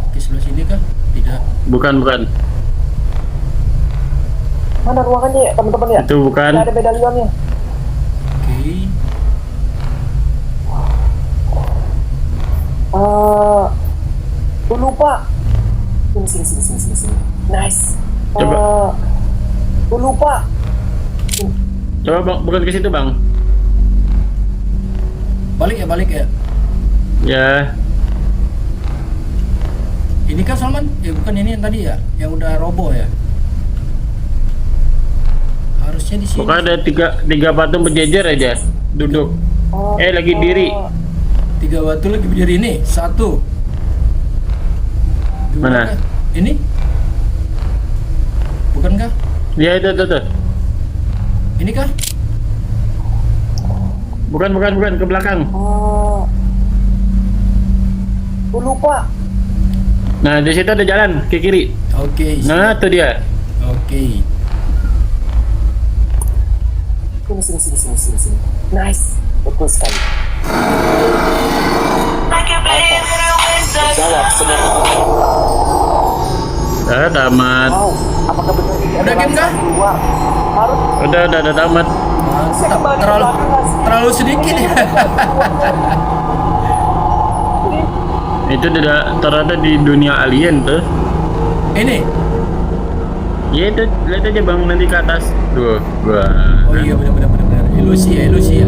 Oke, sebelah sini kah? Tidak. Bukan. Mana ruangannya ya teman-teman ya? Itu bukan. Nggak ada medalionnya. Oke. Gue lupa. Sini. Nice. Coba. Gue lupa. Coba bang, bukan ke situ bang. Balik ya. Ya, Ini kan Salman? Ya bukan ini yang tadi ya, yang udah roboh ya. Harusnya di sini. pokoknya ada tiga patung berjejer aja, duduk. Lagi diri. 3 batu lagi berdiri ini. 1. 2. Mana? Ini? Bukankah? Ya itu. Ini kah? Bukan ke belakang. Gue lupa. Nah di situ ada jalan ke kiri. Oke. Nah itu dia. Oke. Sini. Nice. Betul sekali. Jawab semua. Tamat. Wow. Apakah benar ini Udah game kah? keluar? Harus Udah tamat. Mantap. Terlalu sedikit ya. Itu ternyata di dunia alien tuh. Ini. Ya itu lihat aja bang nanti ke atas. Tuh, gua. Oh iya benar. Ilusi ya.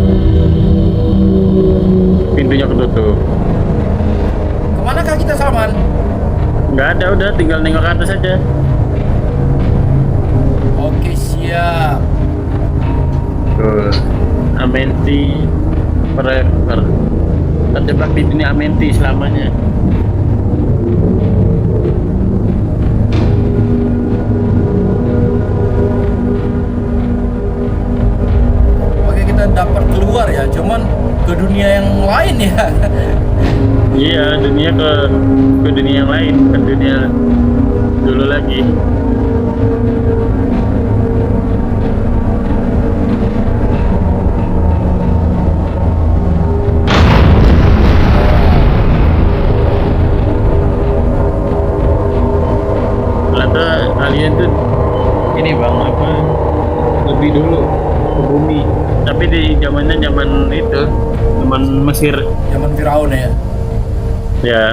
Pintunya ketutup. Kemanakah kita Salman? Nggak ada, udah tinggal nengok ke atas aja. Oke, siap. Tuh, Amenti forever. Terjebak di dunia Amenti selamanya. Oke, kita dapat keluar ya, cuman ke dunia yang lain ya. Iya, dunia ke dunia yang lain, ke dunia dulu lagi. Ternyata alien tuh ini bang apa lebih dulu ke bumi, tapi di zaman itu zaman Mesir Zaman Firaun ya. ya.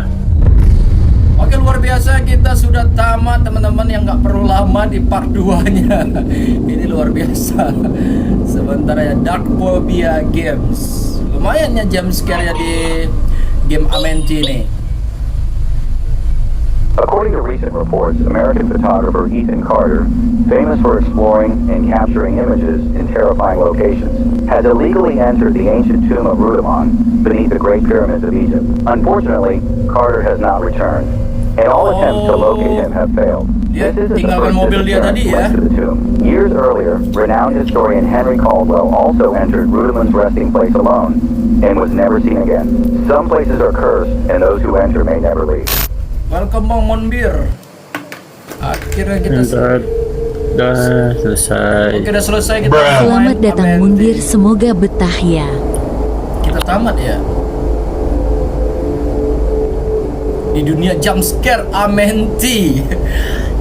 Oke, Oke, luar biasa, kita sudah tamat teman-teman, yang nggak perlu lama di part 2-nya. Ini luar biasa. Sementara ya Dark Phobia Games. Lumayan ya jump scare-nya di game Amenti ini. According to recent reports, American photographer Ethan Carter, famous for exploring and capturing images in terrifying locations, has illegally entered the ancient tomb of Rudimon beneath the Great Pyramids of Egypt. Unfortunately, Carter has not returned, and all attempts to locate him have failed. Dia This isn't the tinggalkan first mobil dia disappearance tadi ya. linked to the tomb. Years earlier, renowned historian Henry Caldwell also entered Rudimon's resting place alone and was never seen again. Some places are cursed, and those who enter may never leave. Welcome Bang Monbir. Akhirnya kita Udah selesai. Oke, udah selesai kita Selamat main datang Amenti. Munbir, semoga betah ya. Kita tamat ya. Di dunia jump scare Amenti.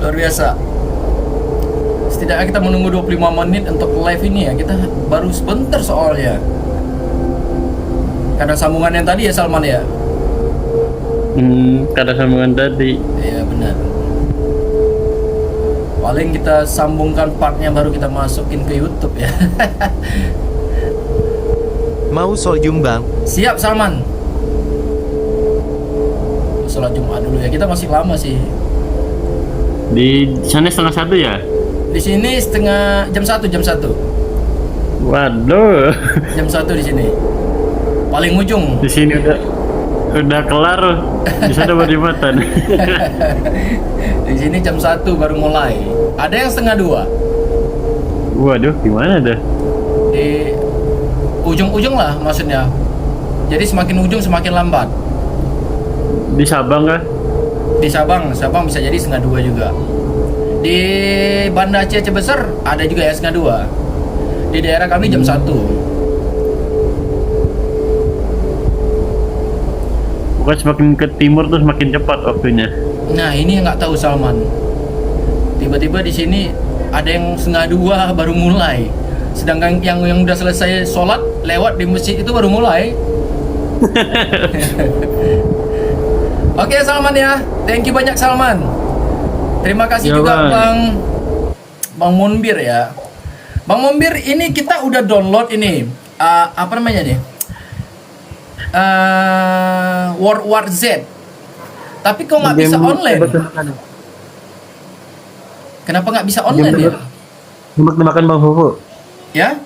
Luar biasa. Setidaknya kita menunggu 25 menit untuk live ini ya. Kita baru sebentar soalnya. Karena sambungan yang tadi ya Salman ya. Kada sambungan tadi. Iya benar. Paling kita sambungkan partnya baru kita masukin ke YouTube ya. Mau soljum bang? Siap Salman. Sholat Jumat dulu ya. Kita masih lama sih. Di sana 1:30 ya? Di sini jam 1. Waduh. Jam 1 di sini. Paling ujung. Di sini udah kelar. Di sana baru jumatan. Di sini jam 1 baru mulai. Ada yang 1:30. Waduh, gimana dah? Di ujung-ujung lah maksudnya. Jadi semakin ujung semakin lambat. Di Sabang kah? Di Sabang bisa jadi 1:30 juga. Di Banda Aceh Besar ada juga ya 1:30. Di daerah kami jam 1. Bukan semakin ke timur tuh semakin cepat waktunya. Nah, ini yang nggak tahu Salman. Tiba-tiba di sini ada yang 1:30 baru mulai. Sedangkan yang udah selesai sholat lewat di masjid itu baru mulai. Oke Salman ya, thank you banyak Salman. Terima kasih Ya, juga Bang. Bang Monbir ya. Bang Monbir, ini kita udah download ini apa namanya nih? World War Z. Tapi kok nggak bisa online? Kenapa nggak bisa online ya? Tembak-tembakan Bang Fufu. Ya?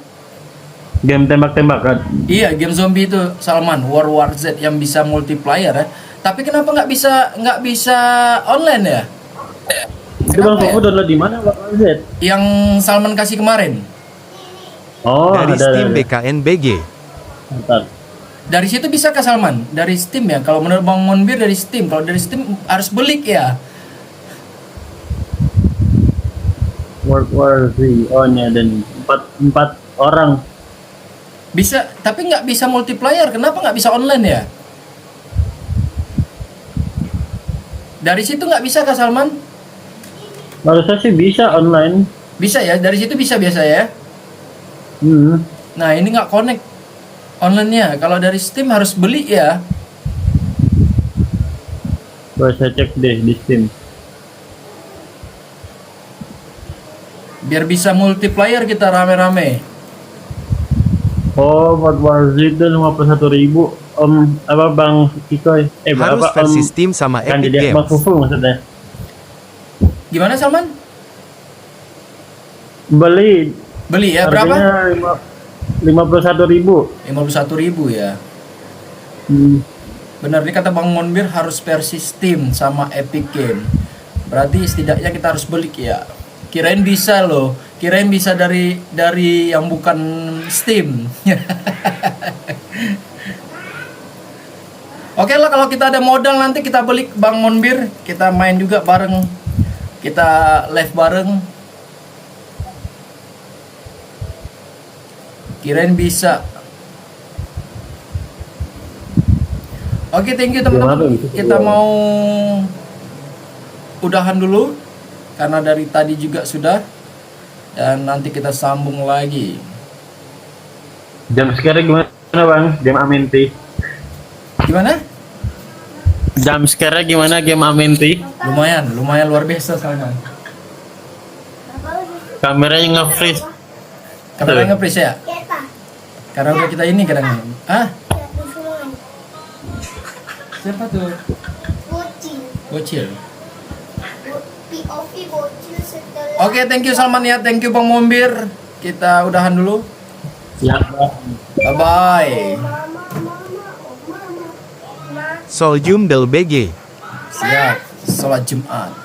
Game tembak-tembakan. Iya, game zombie itu Salman, World War Z yang bisa multiplayer ya. Tapi kenapa nggak bisa online ya? Itu Bang Fufu download di mana Bang Z? Yang Salman kasih kemarin. Oh, Dari ada. Steam BKNBG. Bentar. Dari situ bisa ke Salman? Dari Steam ya. Kalau menurut Bang Monbir dari Steam. Kalau dari Steam harus beli ya. World War Z. Oh, nya dan empat orang. Bisa, tapi nggak bisa multiplayer. Kenapa nggak bisa online ya? Dari situ nggak bisa ke Salman? Harusnya sih bisa online. Bisa ya, dari situ bisa biasa ya. Nah ini nggak connect online-nya. Kalau dari Steam harus beli ya. Boleh saya cek deh di Steam. Biar bisa multiplayer kita rame-rame. Oh, World War Z itu 51.000. Apa Bang Kikoy? Harus berapa versi Steam sama kan Epic jadi Bang Games. Fufu maksudnya. Gimana Salman? Beli Beli ya, berapa? harganya 51.000. 51.000 ya. Benar nih kata Bang Monbir, harus versi Steam sama Epic Game. Berarti setidaknya kita harus beli ya. Kirain bisa loh. Kirain bisa dari yang bukan Steam. Oke lah, kalau kita ada modal nanti kita beli Bang Monbir, kita main juga bareng. Kita live bareng. Kirain bisa. Oke, thank you teman-teman. Kita mau udahan dulu karena dari tadi juga sudah, dan nanti kita sambung lagi. Jam sekarang gimana Bang? Jam Amenti. Gimana? Jam scare gimana game Amenti? Lumayan luar biasa soalnya. Kameranya nge-freeze. Kameranya nge-freeze ya? Karena udah kita ini kadang. Ah? Siapa tuh? Bocil. POV bocil setelah Oke, thank you Salman ya, thank you Bang Mombir. Kita udahan dulu. Ya. Bye bye. mama Soljum del BG. Siap. Sholat Jumat.